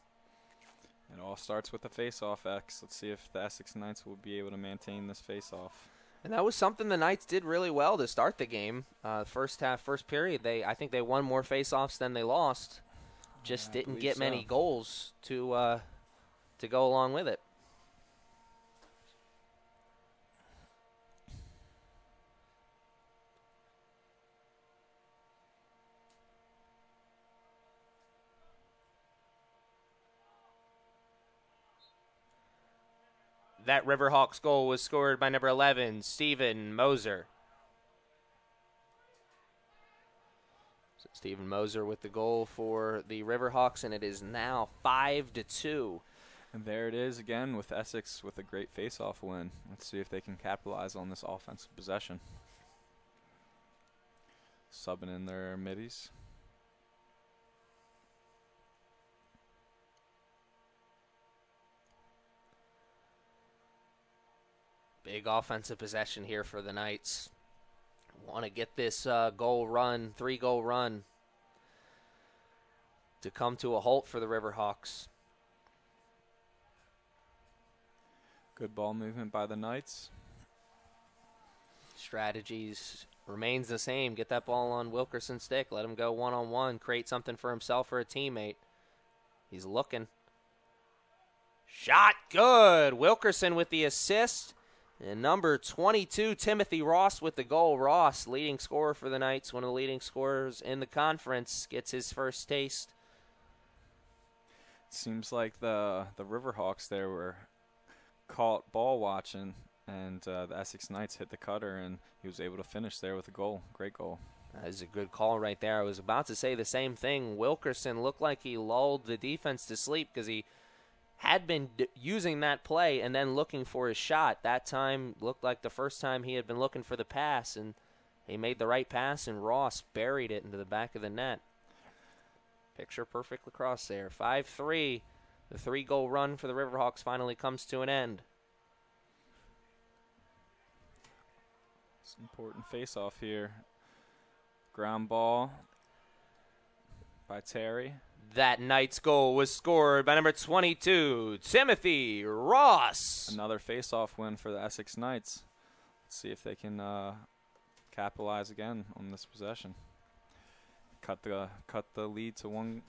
It all starts with the face-off, X. Let's see if the Essex Knights will be able to maintain this face-off. And that was something the Knights did really well to start the game. First period, I think they won more face-offs than they lost. Just didn't get many goals to go along with it. That Riverhawks goal was scored by number 11, Steven Moser. So Steven Moser with the goal for the Riverhawks, and it is now 5-2. And there it is again with Essex with a great face-off win. Let's see if they can capitalize on this offensive possession. Subbing in their middies. Big offensive possession here for the Knights. Want to get this 3-goal run to come to a halt for the Riverhawks. Good ball movement by the Knights. Strategies remains the same. Get that ball on Wilkerson's stick. Let him go one-on-one. Create something for himself or a teammate. He's looking. Shot good. Wilkerson with the assist. And number 22, Timothy Ross with the goal. Ross, leading scorer for the Knights, one of the leading scorers in the conference, gets his first taste. Seems like the Riverhawks there were caught ball watching, and the Essex Knights hit the cutter, and he was able to finish there with a goal. Great goal. That is a good call right there. I was about to say the same thing. Wilkerson looked like he lulled the defense to sleep because he had been using that play and then looking for his shot. That time looked like the first time he had been looking for the pass, and he made the right pass, and Ross buried it into the back of the net. Picture perfect lacrosse there. 5-3. The 3-goal run for the Riverhawks finally comes to an end. It's an important face-off here. Ground ball by Terry. That Knights goal was scored by number 22, Timothy Ross. Another face-off win for the Essex Knights. Let's see if they can capitalize again on this possession. Cut the lead to one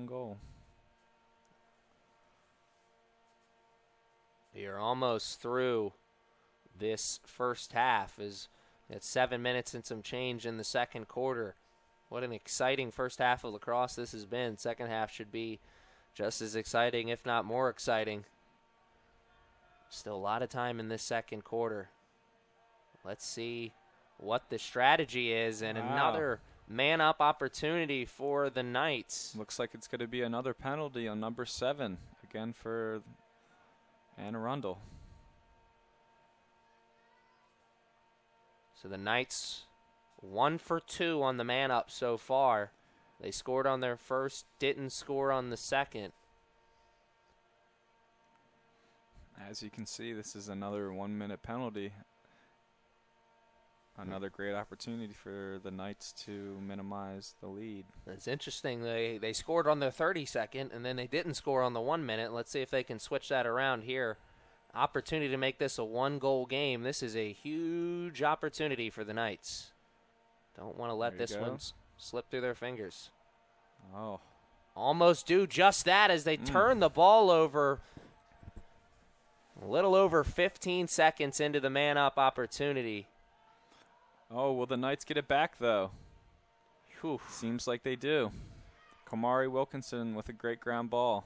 goal. We are almost through this first half. It's 7 minutes and some change in the second quarter. What an exciting first half of lacrosse this has been. Second half should be just as exciting, if not more exciting. Still a lot of time in this second quarter. Let's see what the strategy is, and another man-up opportunity for the Knights. Looks like it's going to be another penalty on number 7, again for Arundel. So the Knights 1 for 2 on the man up so far. They scored on their first, didn't score on the second. As you can see, this is another 1-minute penalty. Another great opportunity for the Knights to minimize the lead. It's interesting. They scored on their 32nd, and then they didn't score on the 1 minute. Let's see if they can switch that around here. Opportunity to make this a 1-goal game. This is a huge opportunity for the Knights. Don't want to let this one slip through their fingers. Oh. Almost do just that as they turn the ball over. A little over 15 seconds into the man-up opportunity. Oh, will the Knights get it back, though? Whew. Seems like they do. Kamari Wilkinson with a great ground ball.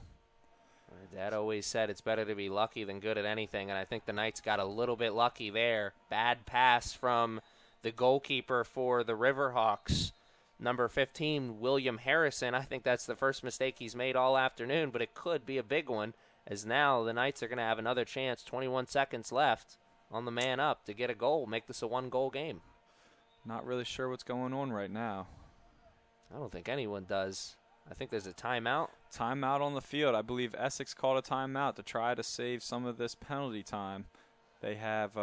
My dad always said it's better to be lucky than good at anything, and I think the Knights got a little bit lucky there. Bad pass from the goalkeeper for the Riverhawks, number 15, William Harrison. I think that's the first mistake he's made all afternoon, but it could be a big one, as now the Knights are going to have another chance, 21 seconds left on the man up to get a goal, make this a 1-goal game. Not really sure what's going on right now. I don't think anyone does. I think there's a timeout. Timeout on the field. I believe Essex called a timeout to try to save some of this penalty time. They have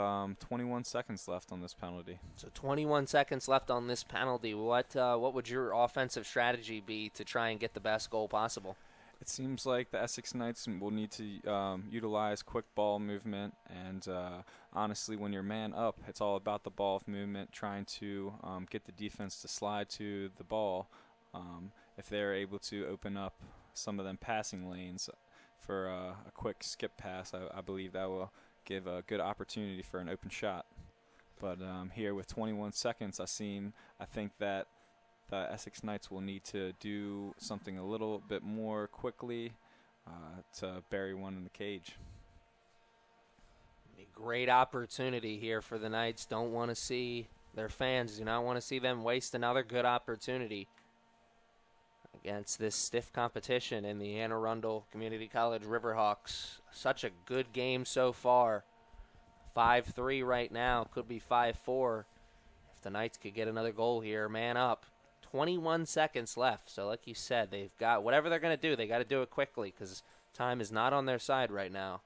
21 seconds left on this penalty. So 21 seconds left on this penalty. What would your offensive strategy be to try and get the best goal possible? It seems like the Essex Knights will need to utilize quick ball movement, and honestly, when you're man up, it's all about the ball movement, trying to get the defense to slide to the ball. If they're able to open up some of them passing lanes for a quick skip pass, I believe that will give a good opportunity for an open shot. But here with 21 seconds, I think that the Essex Knights will need to do something a little bit more quickly to bury one in the cage. A great opportunity here for the Knights. Don't want to see their fans, do not want to see them waste another good opportunity against this stiff competition in the Arundel Community College Riverhawks. Such a good game so far. 5-3 right now, could be 5-4. If the Knights could get another goal here, man up. 21 seconds left. So like you said, they've got whatever they're going to do, they got to do it quickly because time is not on their side right now.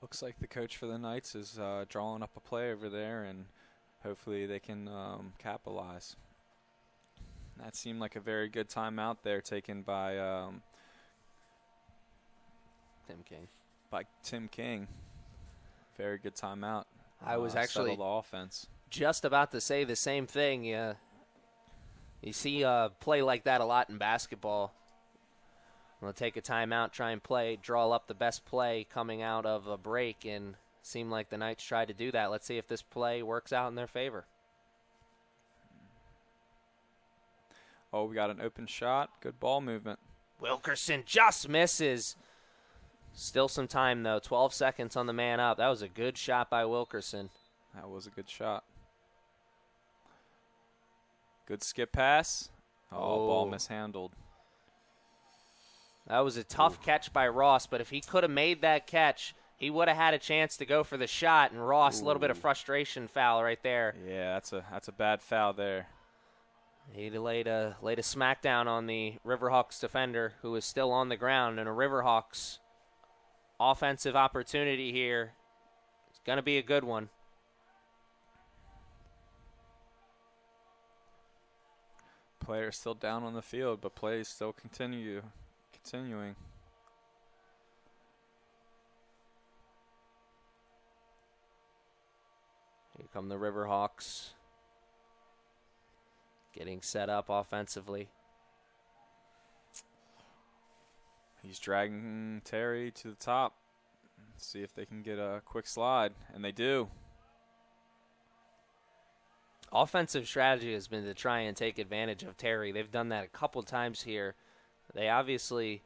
Looks like the coach for the Knights is drawing up a play over there, and hopefully they can capitalize. That seemed like a very good timeout there taken by Tim King. Very good timeout. I was actually settle the offense. Just about to say the same thing. You see a play like that a lot in basketball. We'll take a timeout, try and draw up the best play coming out of a break, and it seemed like the Knights tried to do that. Let's see if this play works out in their favor. Oh, we got an open shot. Good ball movement. Wilkerson just misses. Still some time, though. 12 seconds on the man up. That was a good shot by Wilkerson. That was a good shot. Good skip pass. Oh, ball mishandled. That was a tough catch by Ross, but if he could have made that catch, he would have had a chance to go for the shot, and Ross, a little bit of frustration foul right there. Yeah, that's a bad foul there. He laid a smackdown on the Riverhawks defender, who is still on the ground, and a Riverhawks offensive opportunity here. It's going to be a good one. Players still down on the field, but plays still continuing. Here come the Riverhawks, getting set up offensively. He's dragging Terry to the top. Let's see if they can get a quick slide, and they do. Offensive strategy has been to try and take advantage of Terry. They've done that a couple times here. They obviously,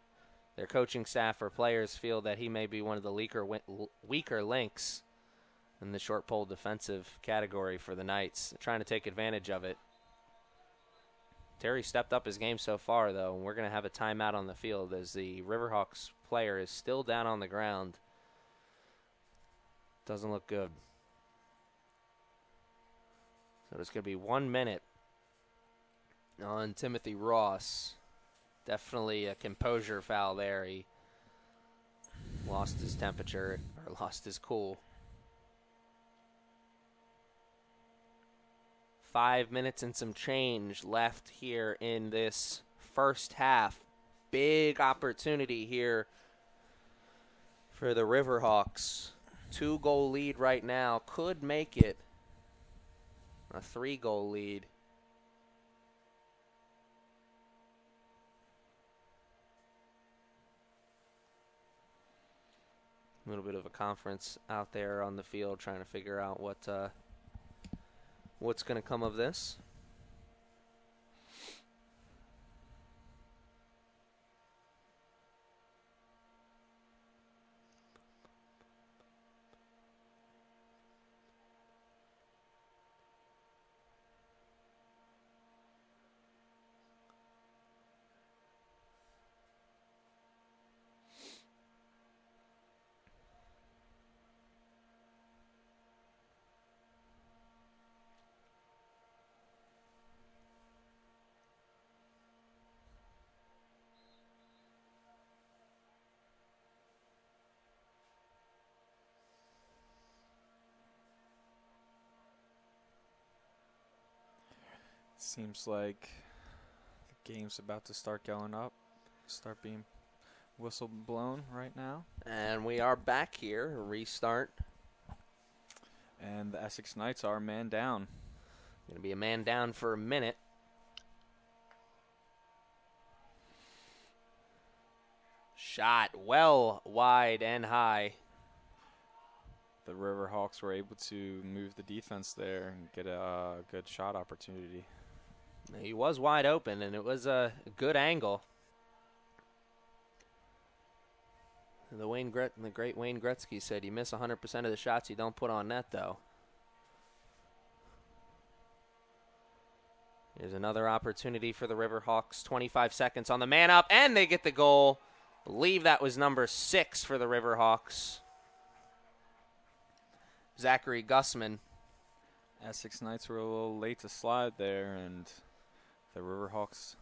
their coaching staff or players feel that he may be one of the weaker links in the short pole defensive category for the Knights. They're trying to take advantage of it. Terry stepped up his game so far, though, and we're going to have a timeout on the field as the Riverhawks player is still down on the ground. Doesn't look good. So it's going to be 1 minute on Timothy Ross. Definitely a composure foul there. He lost his temperature, or lost his cool. 5 minutes and some change left here in this first half. Big opportunity here for the Riverhawks. 2-goal lead right now. Could make it a 3-goal lead. A little bit of a conference out there on the field trying to figure out what's going to come of this. Seems like the game's about to start going up, start being whistle blown right now. And we are back here, restart. And the Essex Knights are man down. Going to be a man down for a minute. Shot well wide and high. The Riverhawks were able to move the defense there and get a good shot opportunity. He was wide open, and it was a good angle. The great Wayne Gretzky said, "You miss 100% of the shots you don't put on net, though." Here's another opportunity for the Riverhawks. 25 seconds on the man up, and they get the goal. I believe that was number 6 for the Riverhawks. Zachary Gussman. Essex Knights were a little late to slide there, and the Riverhawks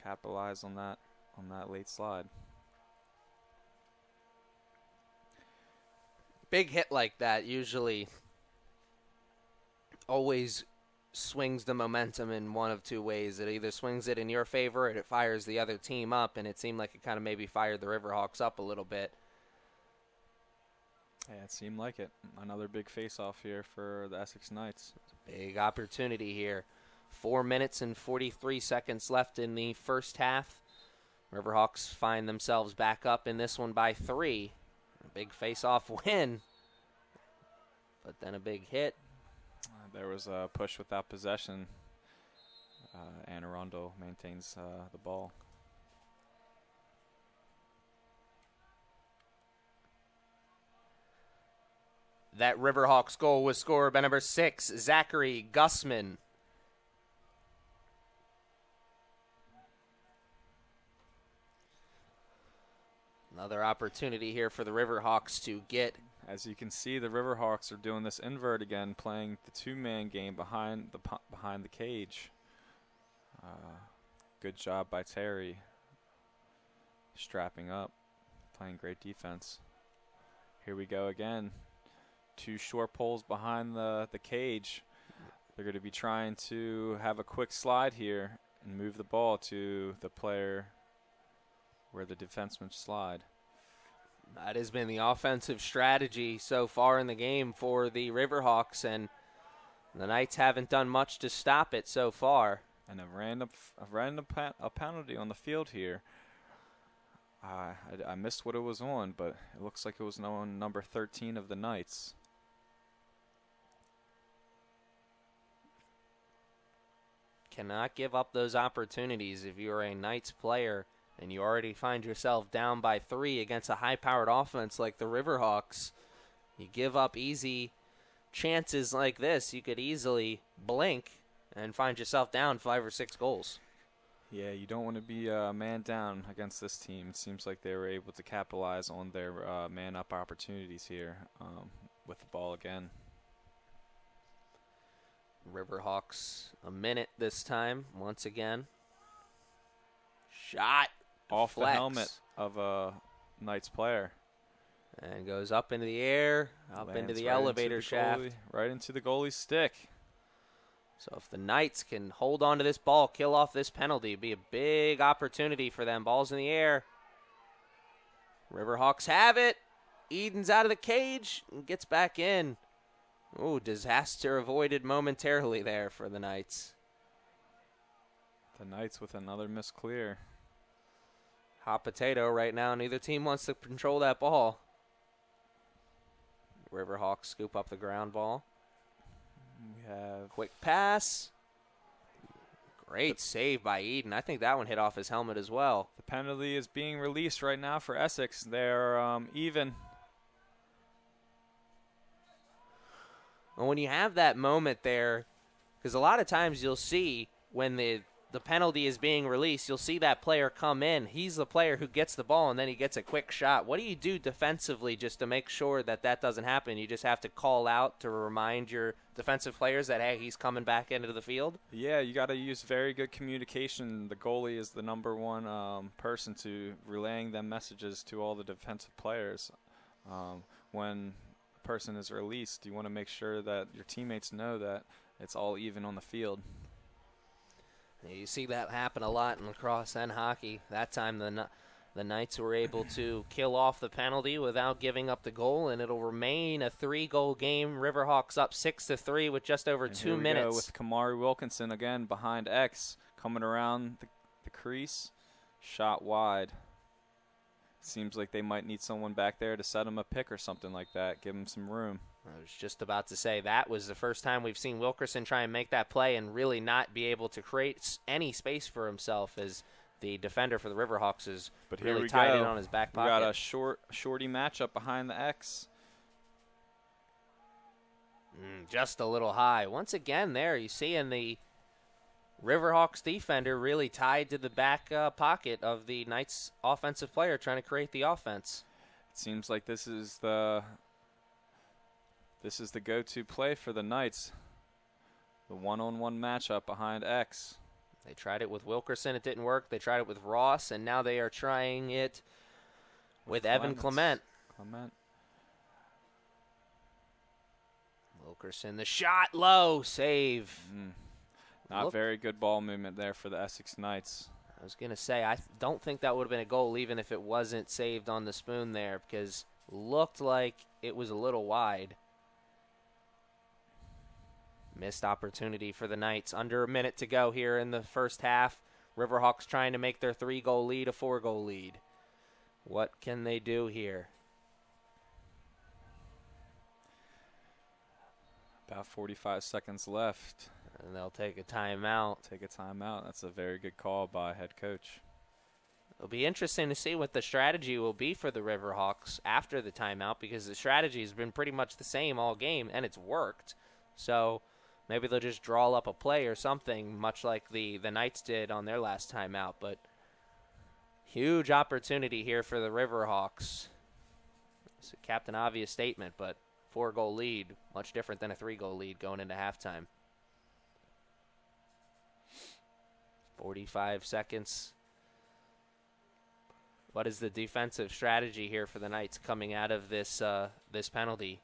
capitalized on that late slide. Big hit like that usually always swings the momentum in one of two ways. It either swings it in your favor or it fires the other team up, and it seemed like it kind of maybe fired the Riverhawks up a little bit. Yeah, it seemed like it. Another big face-off here for the Essex Knights. Big opportunity here. 4 minutes and 43 seconds left in the first half. Riverhawks find themselves back up in this one by 3. A big face-off win, but then a big hit. There was a push without possession. And Arundel maintains the ball. That Riverhawks goal was scored by number 6, Zachary Gussman. Another opportunity here for the Riverhawks to get. As you can see, the Riverhawks are doing this invert again, playing the 2-man game behind the cage. Good job by Terry, strapping up, playing great defense. Here we go again. 2 short poles behind the cage. They're going to be trying to have a quick slide here and move the ball to the player where the defensemen slide. That has been the offensive strategy so far in the game for the Riverhawks, and the Knights haven't done much to stop it so far. And a random penalty on the field here. I missed what it was on, but it looks like it was on number 13 of the Knights. Cannot give up those opportunities if you're a Knights player and you already find yourself down by 3 against a high-powered offense like the Riverhawks. You give up easy chances like this, you could easily blink and find yourself down 5 or 6 goals. Yeah, you don't want to be man down against this team. It seems like they were able to capitalize on their man-up opportunities here with the ball again. Riverhawks a minute this time, once again. Shot. Off the Flex. helmet of a Knights player. And goes up into the air, up into Lands the right elevator the shaft. goalie, right into the goalie's stick. So if the Knights can hold on to this ball, kill off this penalty, it'd be a big opportunity for them. Ball's in the air. Riverhawks have it. Eden's out of the cage and gets back in. Ooh, disaster avoided momentarily there for the Knights. The Knights with another missed clear. Hot potato right now. Neither team wants to control that ball. Riverhawks scoop up the ground ball. We have Quick pass. Great save by Eden. I think that one hit off his helmet as well. the penalty is being released right now for Essex. They're even. And when you have that moment there, because a lot of times you'll see when the penalty is being released, you'll see that player come in. He's the player who gets the ball, and then he gets a quick shot. What do you do defensively just to make sure that that doesn't happen? You just have to call out to remind your defensive players that, hey, he's coming back into the field? Yeah, you got to use very good communication. The goalie is the number one person to relaying them messages to all the defensive players. When a person is released, you want to make sure that your teammates know that it's all even on the field. You see that happen a lot in lacrosse and hockey. That time the Knights were able to kill off the penalty without giving up the goal, and it'll remain a 3-goal game. Riverhawks up 6-3 with just over 2 minutes. Go with Kamari Wilkinson again behind X, coming around the crease, shot wide. Seems like they might need someone back there to set him a pick or something like that, give him some room. I was just about to say that was the first time we've seen Wilkerson try and make that play and really not be able to create any space for himself as the defender for the Riverhawks is really tied in on his back pocket. We got a shorty matchup behind the X. Just a little high. Once again there, you see in the Riverhawks defender really tied to the back pocket of the Knights offensive player trying to create the offense. It seems like this is the go-to play for the Knights. The one-on-one matchup behind X. They tried it with Wilkerson. It didn't work. They tried it with Ross, and now they are trying it with Evan Clement. Wilkerson, the shot low, save. Not very good ball movement there for the Essex Knights. I was going to say, I don't think that would have been a goal even if it wasn't saved on the spoon there, because it looked like it was a little wide. Missed opportunity for the Knights. Under a minute to go here in the first half. Riverhawks trying to make their 3-goal lead a 4-goal lead. What can they do here? About 45 seconds left. And they'll take a timeout. That's a very good call by head coach. It'll be interesting to see what the strategy will be for the Riverhawks after the timeout, because the strategy has been pretty much the same all game, and it's worked. So maybe they'll just draw up a play or something, much like the Knights did on their last timeout. But huge opportunity here for the Riverhawks. It's a Captain Obvious statement, but 4-goal lead, much different than a 3-goal lead going into halftime. 45 seconds. What is the defensive strategy here for the Knights coming out of this this penalty?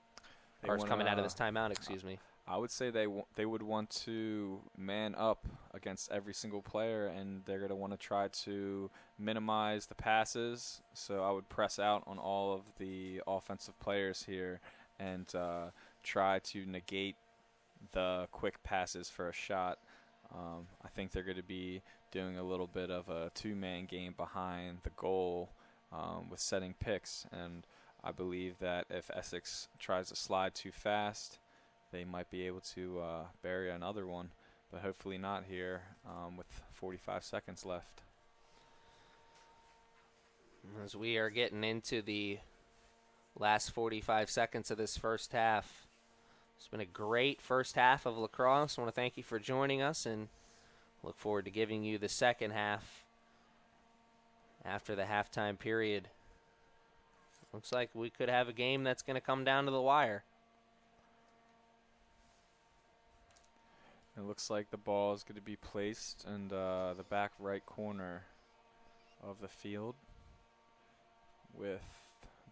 Or coming out of this timeout, excuse me. I would say they would want to man up against every single player, and they're going to want to try to minimize the passes. So I would press out on all of the offensive players here and try to negate the quick passes for a shot. I think they're going to be doing a little bit of a two-man game behind the goal with setting picks, and I believe that if Essex tries to slide too fast, they might be able to bury another one, but hopefully not here with 45 seconds left. As we are getting into the last 45 seconds of this first half, it's been a great first half of lacrosse. I want to thank you for joining us and look forward to giving you the second half after the halftime period. Looks like we could have a game that's going to come down to the wire. It looks like the ball is going to be placed in the back right corner of the field with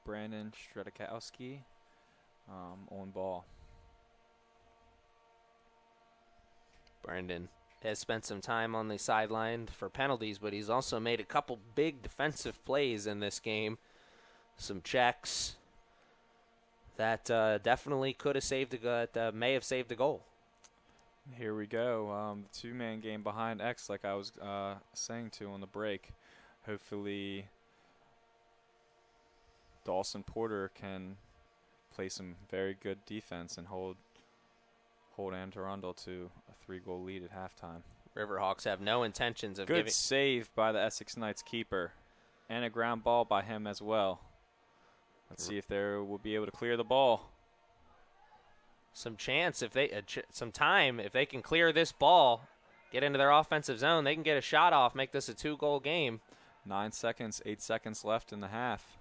Brandon Stredikowski on ball. Brandon has spent some time on the sideline for penalties, but he's also made a couple big defensive plays in this game. Some checks that definitely could have saved may have saved the goal. Here we go. The two-man game behind X, like I was saying to on the break. Hopefully Dawson Porter can play some very good defense and hold Arundel to a 3-goal lead at halftime. Riverhawks have no intentions of Good giving. save by the Essex Knights keeper, and a ground ball by him as well. Let's see if they will be able to clear the ball. Some chance if they some time if they can clear this ball, get into their offensive zone, they can get a shot off, make this a 2-goal game. 9 seconds, 8 seconds left in the half.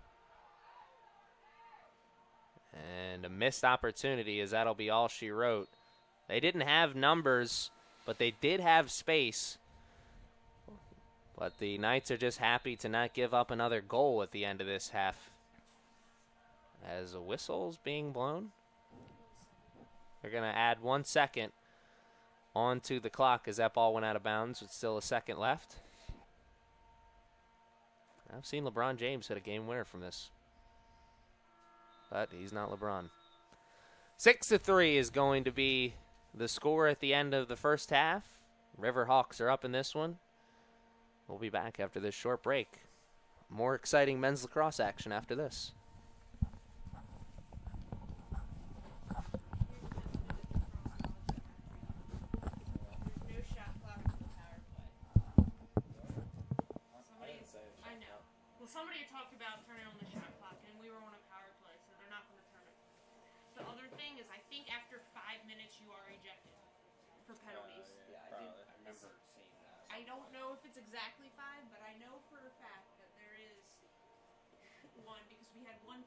And a missed opportunity, as that'll be all she wrote. They didn't have numbers, but they did have space. But the Knights are just happy to not give up another goal at the end of this half. As a whistle's being blown, they're going to add 1 second onto the clock as that ball went out of bounds with still a second left. I've seen LeBron James hit a game winner from this, but he's not LeBron. 6-3 is going to be the score at the end of the first half. Riverhawks are up in this one. We'll be back after this short break. More exciting men's lacrosse action after this. Somebody had talked about turning on the shot clock, and we were on a power play, so they're not going to turn it. The other thing is, I think after 5 minutes, you are ejected for penalties. Yeah, I remember seeing that. I don't know if it's exactly 5, but I know for a fact that there is one, because we had one